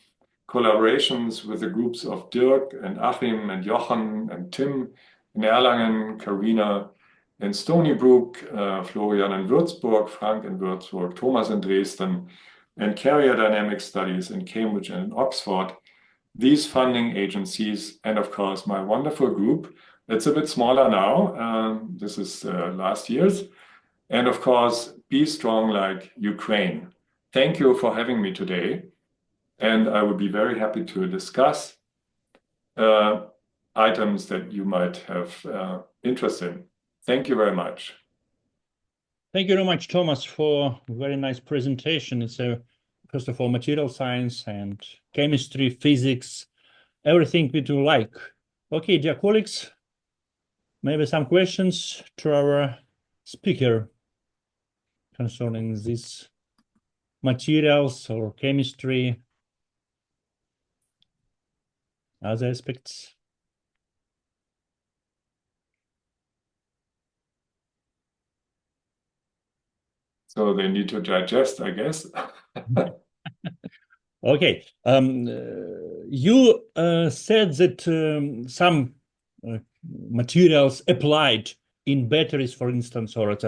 collaborations with the groups of Dirk and Achim and Jochen and Tim in Erlangen, Karina in Stony Brook, Florian in Würzburg, Frank in Würzburg, Thomas in Dresden, and carrier dynamic studies in Cambridge and in Oxford. These funding agencies, and of course, my wonderful group. It's a bit smaller now. This is last year's. And of course, be strong like Ukraine. Thank you for having me today. And I would be very happy to discuss items that you might have interest in. Thank you very much. Thank you very much, Thomas, for a very nice presentation. It's first of all, material science and chemistry, physics, everything we do like. Okay, dear colleagues, maybe some questions to our speaker concerning these materials or chemistry, other aspects. So they need to digest, I guess. Okay. You said that some materials applied in batteries, for instance, or at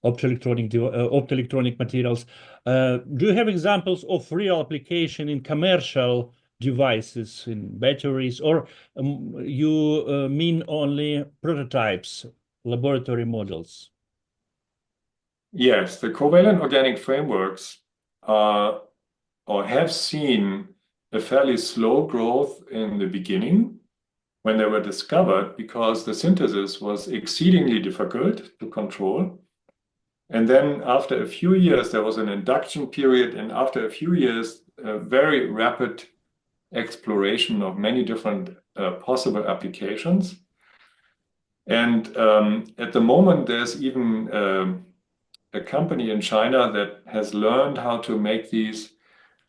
optoelectronic materials. Do you have examples of real application in commercial devices, in batteries, or you mean only prototypes, laboratory models? Yes, the covalent organic frameworks are or have seen a fairly slow growth in the beginning when they were discovered because the synthesis was exceedingly difficult to control. And then after a few years, there was an induction period, and after a few years, a very rapid exploration of many different possible applications. And at the moment, there's even a company in China that has learned how to make these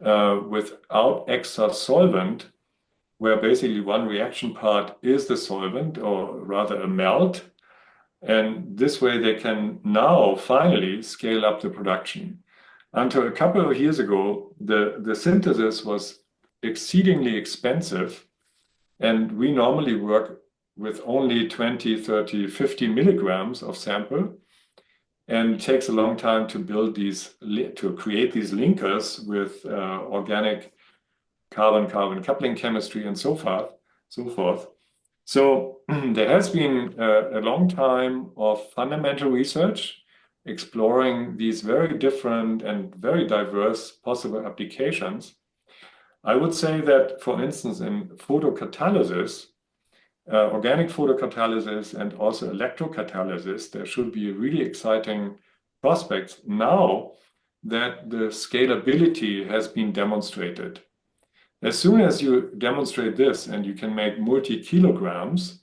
without extra solvent, where basically one reaction part is the solvent, or rather a melt. And this way they can now finally scale up the production. Until a couple of years ago, the synthesis was exceedingly expensive, and we normally work with only 20, 30, 50 milligrams of sample. And it takes a long time to build these, to create these linkers with organic carbon-carbon coupling chemistry and so forth. So there has been a long time of fundamental research exploring these very different and very diverse possible applications. I would say that, for instance, in photocatalysis, organic photocatalysis and also electrocatalysis, there should be really exciting prospects now that the scalability has been demonstrated. As soon as you demonstrate this and you can make multi-kilograms,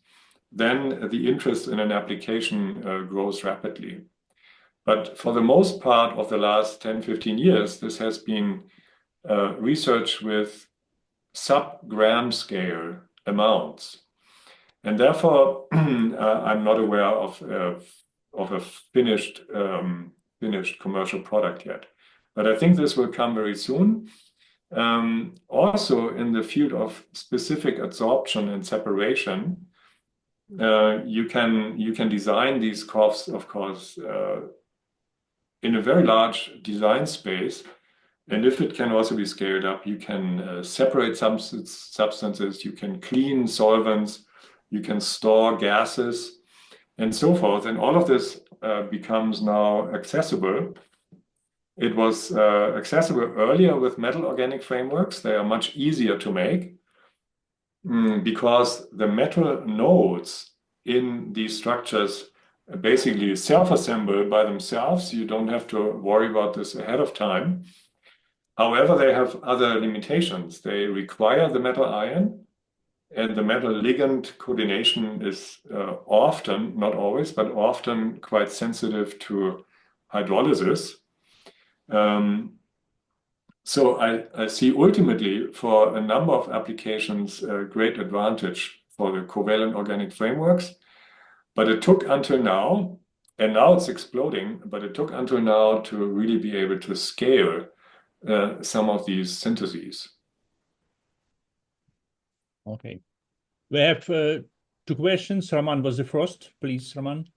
then the interest in an application grows rapidly. But for the most part of the last 10, 15 years, this has been research with sub-gram scale amounts. And therefore, I'm not aware of a finished commercial product yet. But I think this will come very soon. Also, in the field of specific adsorption and separation, you can design these coughs, of course, in a very large design space. And if it can also be scaled up, you can separate substances, you can clean solvents, you can store gases, and so forth. And all of this becomes now accessible. It was accessible earlier with metal organic frameworks. They are much easier to make because the metal nodes in these structures basically self-assemble by themselves. You don't have to worry about this ahead of time. However, they have other limitations. They require the metal ion, and the metal ligand coordination is often, not always, but often quite sensitive to hydrolysis. So I see ultimately for a number of applications a great advantage for the covalent organic frameworks. But it took until now, and now it's exploding, but it took until now to really be able to scale some of these syntheses. Okay. We have two questions. Roman was the first. Please, Roman.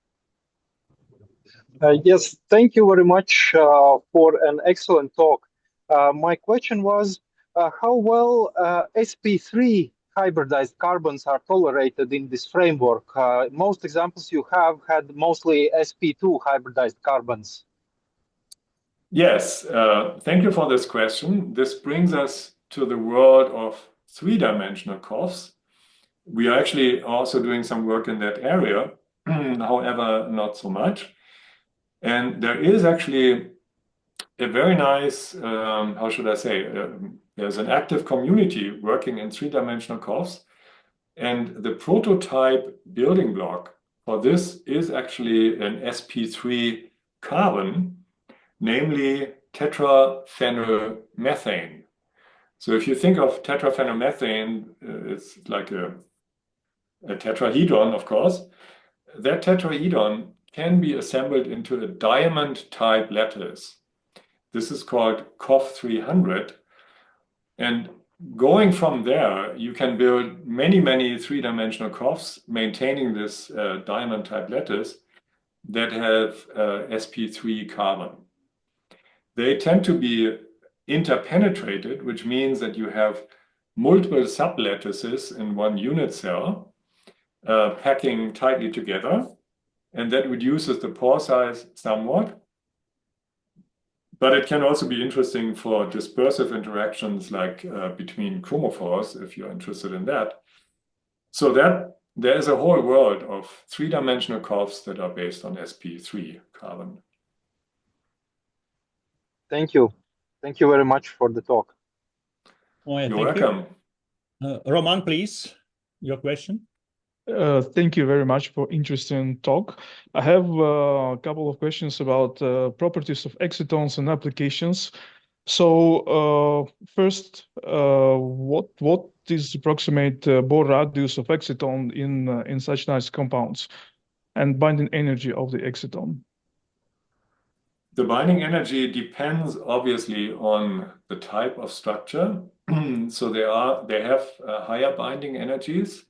Yes, thank you very much for an excellent talk. My question was how well sp3 hybridized carbons are tolerated in this framework. Most examples you have had mostly sp2 hybridized carbons. Yes, thank you for this question. This brings us to the world of three-dimensional COFs. We are actually also doing some work in that area, however, not so much. And there is actually a very nice, how should I say, there's an active community working in three-dimensional COFs. And the prototype building block for this is actually an sp3 carbon, namely tetraphenylmethane. So if you think of tetraphenylmethane, it's like a tetrahedron, of course. That tetrahedron can be assembled into a diamond-type lattice. This is called COF 300. And going from there, you can build many, many three-dimensional COFs maintaining this diamond-type lattice that have sp3 carbon. They tend to be interpenetrated, which means that you have multiple sublattices in one unit cell packing tightly together, and that reduces the pore size somewhat. But it can also be interesting for dispersive interactions like between chromophores, if you're interested in that. So that there is a whole world of three-dimensional COFs that are based on sp3 carbon. Thank you. Thank you very much for the talk. Oh, yeah, You're thank welcome. you. Roman, please, your question. Thank you very much for interesting talk. I have a couple of questions about properties of excitons and applications. So first, what is approximate Bohr radius of exciton in such nice compounds, and binding energy of the exciton? The binding energy depends obviously on the type of structure. So they have higher binding energies.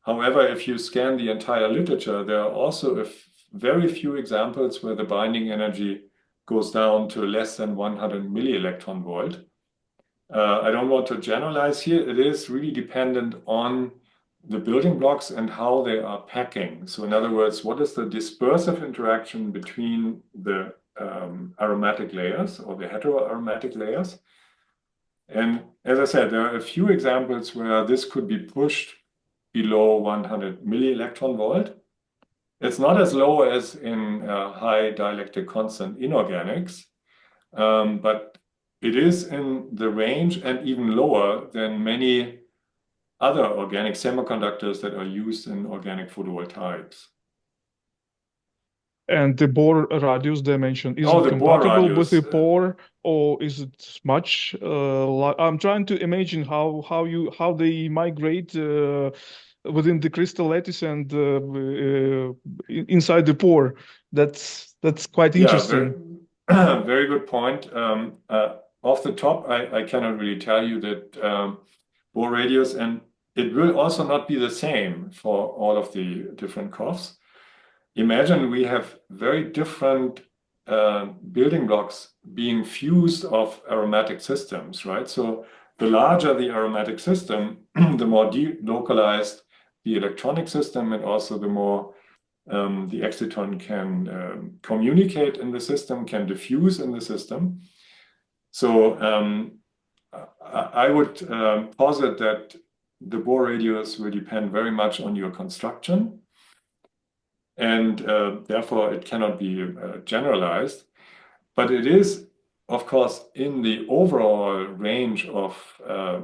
However, if you scan the entire literature, there are also very few examples where the binding energy goes down to less than 100 millielectron volt. I don't want to generalize here. It is really dependent on the building blocks and how they are packing. So in other words, what is the dispersive interaction between the aromatic layers or the heteroaromatic layers? And as I said, there are a few examples where this could be pushed below 100 millielectron volt. It's not as low as in high dielectric constant inorganics, but it is in the range and even lower than many other organic semiconductors that are used in organic photovoltaics. And the Bohr radius dimension, is Oh, it the Bohr compatible with the radius. Bohr, or is it much? I'm trying to imagine how they migrate within the crystal lattice and inside the pore. That's quite interesting. Yeah, very good point. Off the top, I cannot really tell you that Bohr radius, and it will also not be the same for all of the different COFs. Imagine we have very different building blocks being fused of aromatic systems, right? So the larger the aromatic system, the more delocalized the electronic system, and also the more the exciton can communicate in the system, can diffuse in the system. So I would posit that the Bohr radius will depend very much on your construction, and therefore it cannot be generalized. But it is, of course, in the overall range of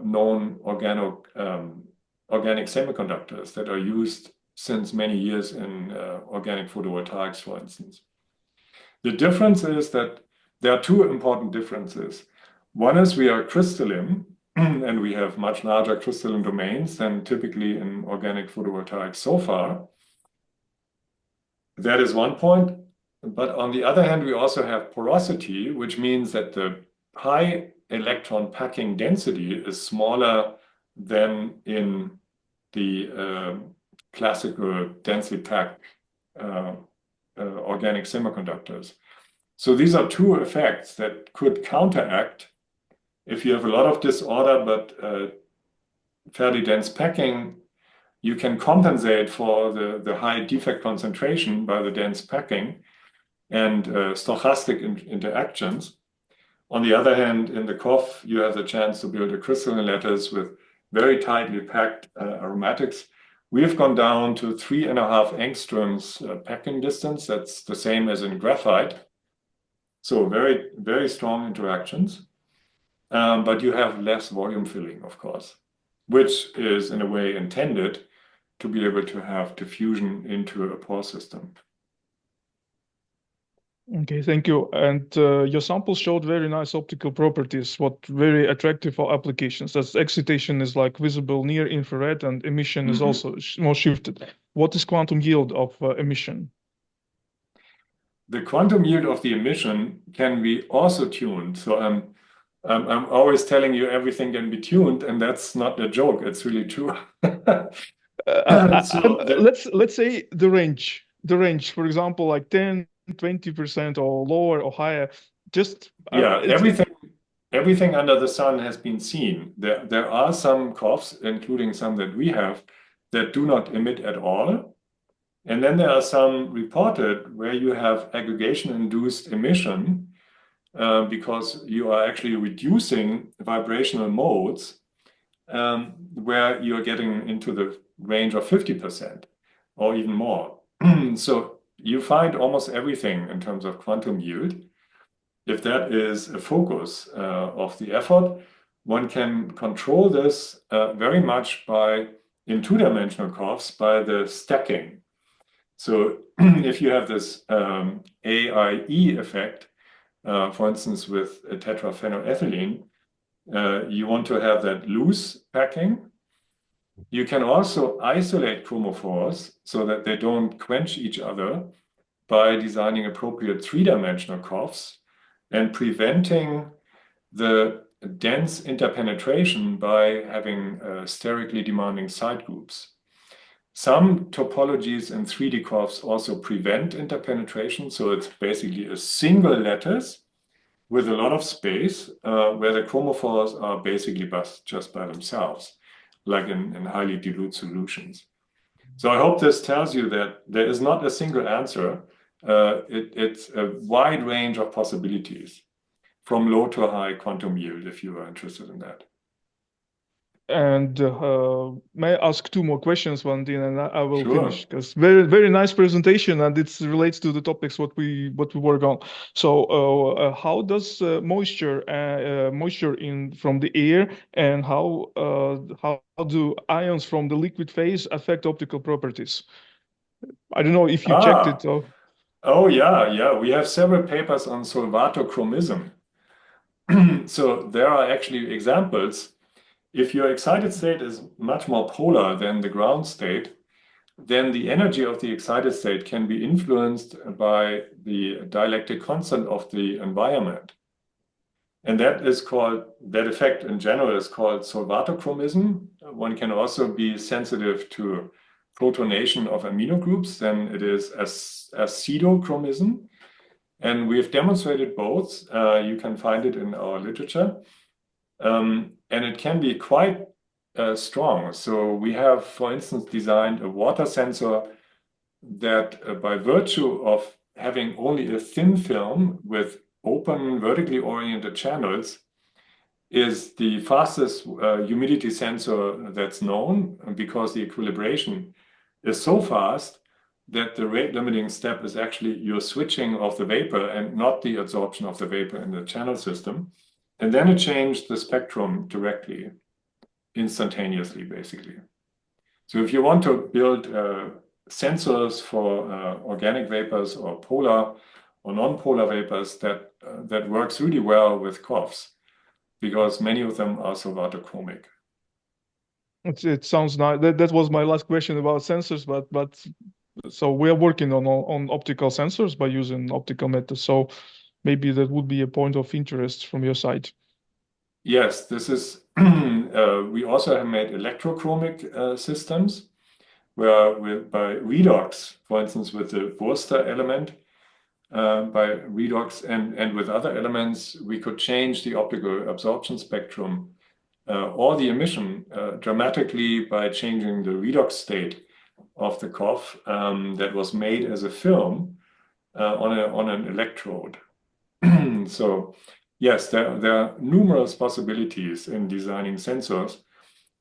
known organic semiconductors that are used since many years in organic photovoltaics, for instance. The difference is that there are two important differences. One is we are crystalline, and we have much larger crystalline domains than typically in organic photovoltaics so far. That is one point. But on the other hand, we also have porosity, which means that the high electron packing density is smaller than in the classical densely packed organic semiconductors. So these are two effects that could counteract if you have a lot of disorder but fairly dense packing. You can compensate for the high defect concentration by the dense packing and stochastic interactions. On the other hand, in the COF, you have the chance to build a crystalline lattice with very tightly packed aromatics. We have gone down to 3.5 angstroms packing distance. That's the same as in graphite. So very, very strong interactions. But you have less volume filling, of course, which is in a way intended to be able to have diffusion into a pore system. Okay, thank you. And your sample showed very nice optical properties, what very attractive for applications. As excitation is like visible near infrared and emission is also more shifted. What is quantum yield of emission? The quantum yield of the emission can be also tuned. So I'm always telling you everything can be tuned, and that's not a joke. It's really true. Let's say the range, for example, like 10, 20% or lower or higher. Just everything under the sun has been seen. There are some COFs, including some that we have, that do not emit at all. And then there are some reported where you have aggregation-induced emission because you are actually reducing vibrational modes where you're getting into the range of 50% or even more. So you find almost everything in terms of quantum yield. If that is a focus of the effort, one can control this very much in two-dimensional COFs by the stacking. So if you have this AIE effect, for instance, with a tetraphenylethyline, you want to have that loose packing. You can also isolate chromophores so that they don't quench each other by designing appropriate three-dimensional COFs and preventing the dense interpenetration by having sterically demanding side groups. Some topologies in 3D COFs also prevent interpenetration, so it's basically a single lattice with a lot of space where the chromophores are basically just by themselves, like in highly dilute solutions. So I hope this tells you that there is not a single answer. It's a wide range of possibilities from low to high quantum yield, if you are interested in that. And may I ask two more questions, Valentin, and I will finish, because Sure. very nice presentation, and it relates to the topics what we work on. So how does moisture from the air, and how do ions from the liquid phase affect optical properties? I don't know if you checked it. Oh yeah. We have several papers on solvatochromism. So there are actually examples. If your excited state is much more polar than the ground state, then the energy of the excited state can be influenced by the dielectric constant of the environment. And that effect in general is called solvatochromism. One can also be sensitive to protonation of amino groups, then it is acidochromism. And we've demonstrated both. You can find it in our literature. And it can be quite strong. So we have, for instance, designed a water sensor that by virtue of having only a thin film with open vertically oriented channels is the fastest humidity sensor that's known, because the equilibration is so fast that the rate limiting step is actually your switching of the vapor and not the absorption of the vapor in the channel system. And then it changed the spectrum directly, instantaneously, basically. So if you want to build sensors for organic vapors or polar or non-polar vapors, that works really well with COFs, because many of them are solvatochromic. It sounds nice. That was my last question about sensors, but so we are working on optical sensors by using optical methods. So maybe that would be a point of interest from your side. Yes, this is. We also have made electrochromic systems, where by redox, for instance, with the Wurster element, by redox and with other elements, we could change the optical absorption spectrum or the emission dramatically by changing the redox state of the COF that was made as a film on an electrode. So yes, there are numerous possibilities in designing sensors.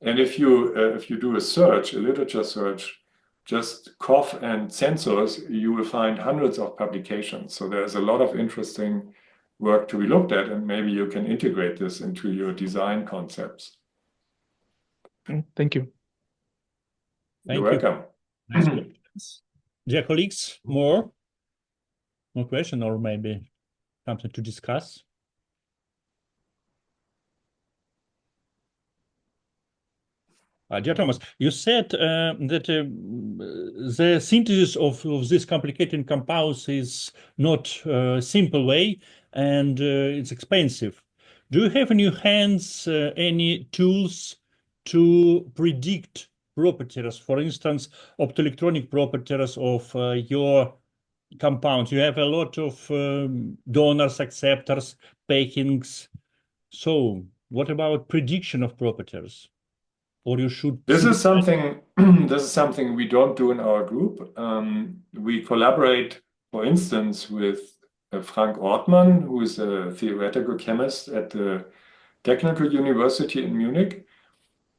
And if you do a search, a literature search, just COF and sensors, you will find hundreds of publications. So there's a lot of interesting work to be looked at, and maybe you can integrate this into your design concepts. Thank you. You're welcome. Nice questions. Dear colleagues, more question or maybe something to discuss? Dear Thomas, you said that the synthesis of this complicated compounds is not a simple way, and it's expensive. Do you have in your hands any tools to predict properties, for instance, optoelectronic properties of your compounds? You have a lot of donors, acceptors, packings. So what about prediction of properties? Or you should. This is something we don't do in our group. We collaborate, for instance, with Frank Ortmann, who is a theoretical chemist at the Technical University in Munich.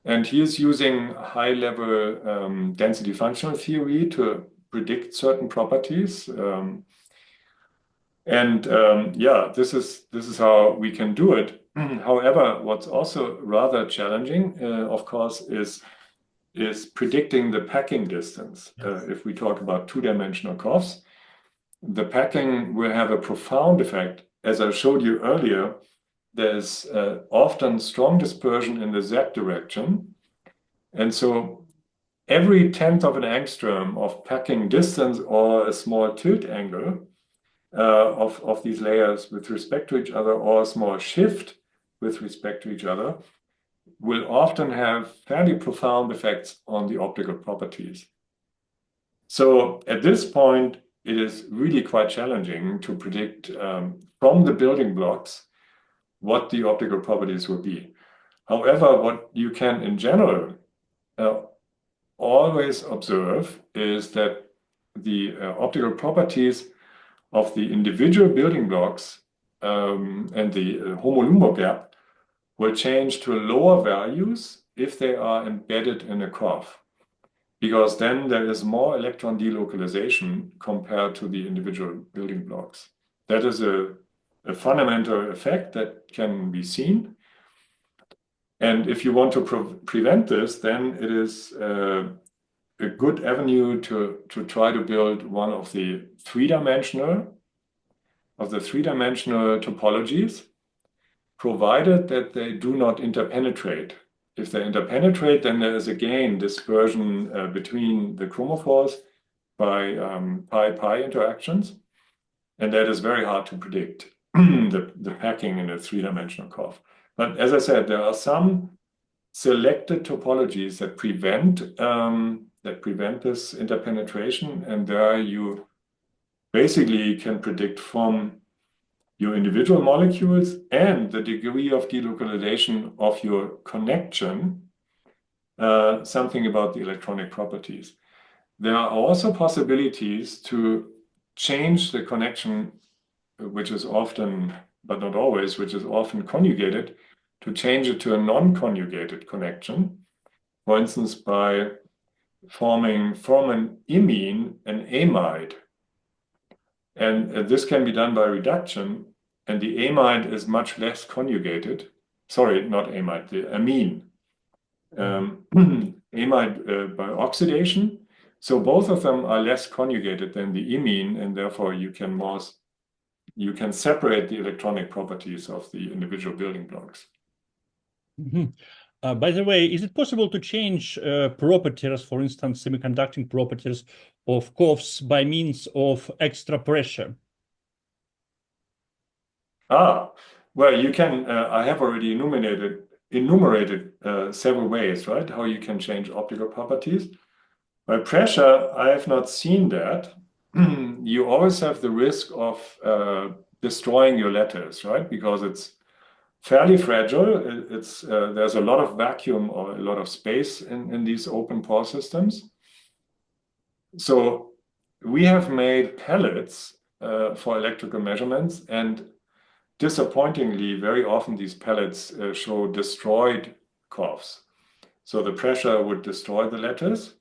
And he is using high-level density functional theory to predict certain properties. Yeah, this is how we can do it. However, what's also rather challenging, of course, is predicting the packing distance. If we talk about two-dimensional COFs, the packing will have a profound effect. As I showed you earlier, there's often strong dispersion in the Z direction. And so every 1/10 of an angstrom of packing distance or a small tilt angle of these layers with respect to each other, or a small shift with respect to each other, will often have fairly profound effects on the optical properties. So at this point, it is really quite challenging to predict from the building blocks what the optical properties will be. However, what you can in general always observe is that the optical properties of the individual building blocks and the Homo-Lumbo gap will change to lower values if they are embedded in a COF, because then there is more electron delocalization compared to the individual building blocks. That is a fundamental effect that can be seen. And if you want to prevent this, then it is a good avenue to try to build one of the three-dimensional topologies, provided that they do not interpenetrate. If they interpenetrate, then there is again dispersion between the chromophores by pi-pi interactions, and that is very hard to predict, the packing in a three-dimensional COF. But as I said, there are some selected topologies that prevent this interpenetration, and there you basically can predict from your individual molecules and the degree of delocalization of your connection, something about the electronic properties. There are also possibilities to change the connection, which is often, but not always, which is often conjugated, to change it to a non-conjugated connection. For instance, by forming from an imine an amide. And this can be done by reduction, and the amide is much less conjugated. Sorry, not amide, the amine. Amide by oxidation. So both of them are less conjugated than the imine, and therefore you can separate the electronic properties of the individual building blocks. By the way, is it possible to change properties, for instance, semiconducting properties of COFs by means of extra pressure? Well, you can. I have already enumerated several ways, right? How you can change optical properties. By pressure, I have not seen that. You always have the risk of destroying your lattice, right? Because it's fairly fragile. There's a lot of vacuum or a lot of space in these open pore systems. So we have made pellets for electrical measurements, and disappointingly, very often these pellets show destroyed curves. So the pressure would destroy the lattice.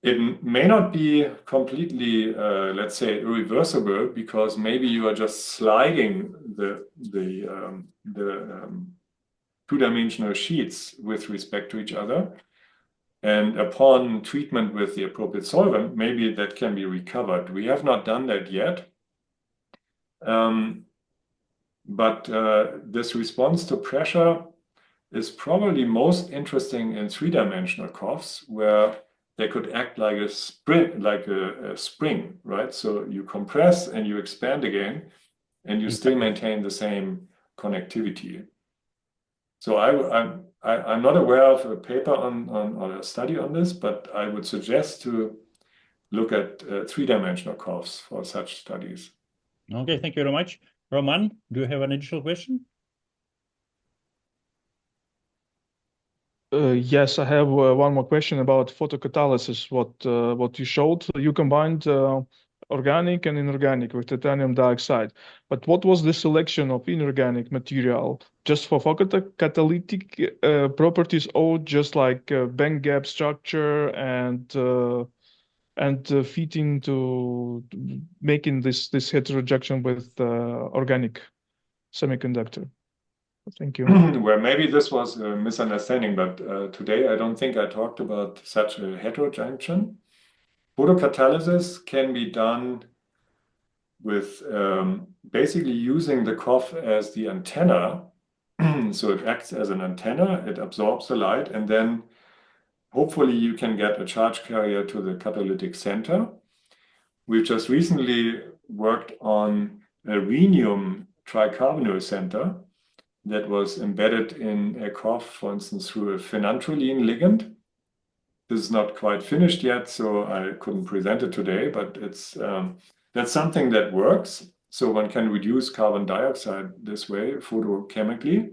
It may not be completely, let's say, irreversible, because maybe you are just sliding the two-dimensional sheets with respect to each other. And upon treatment with the appropriate solvent, maybe that can be recovered. We have not done that yet. But this response to pressure is probably most interesting in three-dimensional curves, where they could act like a spring, right? So you compress and you expand again, and you still maintain the same connectivity. So I'm not aware of a paper or a study on this, but I would suggest to look at three-dimensional curves for such studies. Okay, thank you very much. Roman, do you have an additional question? Yes, I have one more question about photocatalysis. What you showed, you combined organic and inorganic with titanium dioxide. But what was the selection of inorganic material? Just for photocatalytic properties, or just like band gap structure and fitting to making this heterojunction with organic semiconductor? Thank you. Well, maybe this was a misunderstanding, but today I don't think I talked about such a heterojunction. Photocatalysis can be done with basically using the COF as the antenna. So it acts as an antenna, it absorbs the light, and then hopefully you can get a charge carrier to the catalytic center. We've just recently worked on a rhenium tricarbonyl center that was embedded in a COF, for instance, through a phenanthroline ligand. This is not quite finished yet, so I couldn't present it today, but that's something that works. So one can reduce carbon dioxide this way photochemically.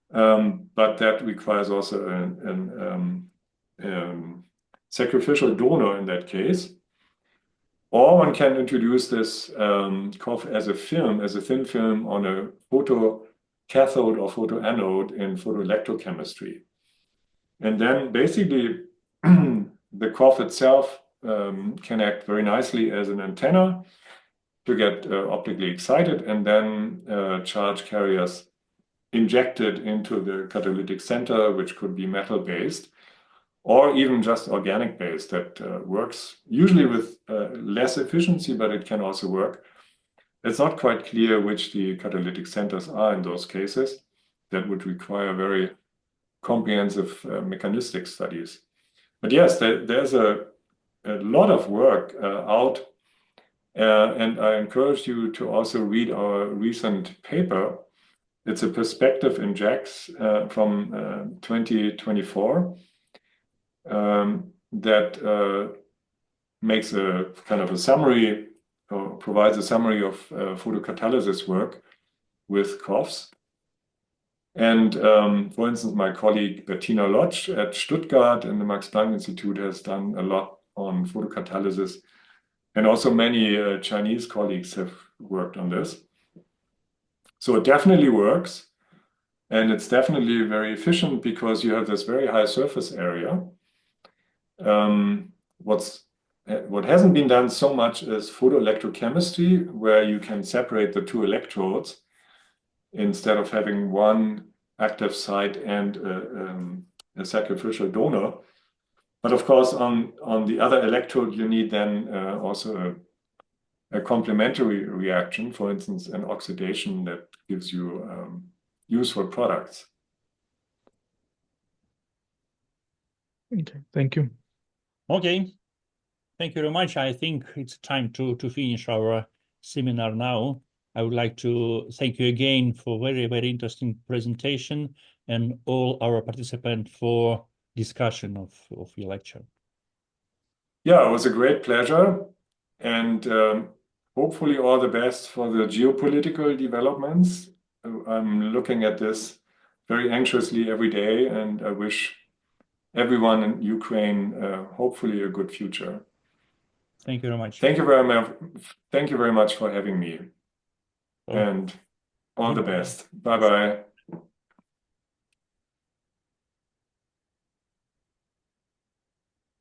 But that requires also a sacrificial donor in that case. Or one can introduce this COF as a film, as a thin film on a photocathode or photoanode in photoelectrochemistry. And then basically the COF itself can act very nicely as an antenna to get optically excited, and then charge carriers injected into the catalytic center, which could be metal-based or even just organic-based. That works usually with less efficiency, but it can also work. It's not quite clear which the catalytic centers are in those cases. That would require very comprehensive mechanistic studies. But yes, there's a lot of work out, and I encourage you to also read our recent paper. It's a perspective in JAX from 2024 that makes a kind of a summary, or provides a summary of photocatalysis work with COFs. And for instance, my colleague Bettina Lodge at Stuttgart in the Max Planck Institute has done a lot on photocatalysis. And also many Chinese colleagues have worked on this. So it definitely works. And it's definitely very efficient because you have this very high surface area. What hasn't been done so much is photoelectrochemistry, where you can separate the two electrodes instead of having one active site and a sacrificial donor. But of course, on the other electrode, you need then also a complementary reaction, for instance, an oxidation that gives you useful products. Okay, thank you. Okay, thank you very much. I think it's time to finish our seminar now. I would like to thank you again for very, very interesting presentation, and all our participants for discussion of your lecture. Yeah, it was a great pleasure, and hopefully all the best for the geopolitical developments. I'm looking at this very anxiously every day, and I wish everyone in Ukraine hopefully a good future. Thank you very much. Thank you very much. Thank you very much for having me, Oh, and all the goodbye. best. Bye bye.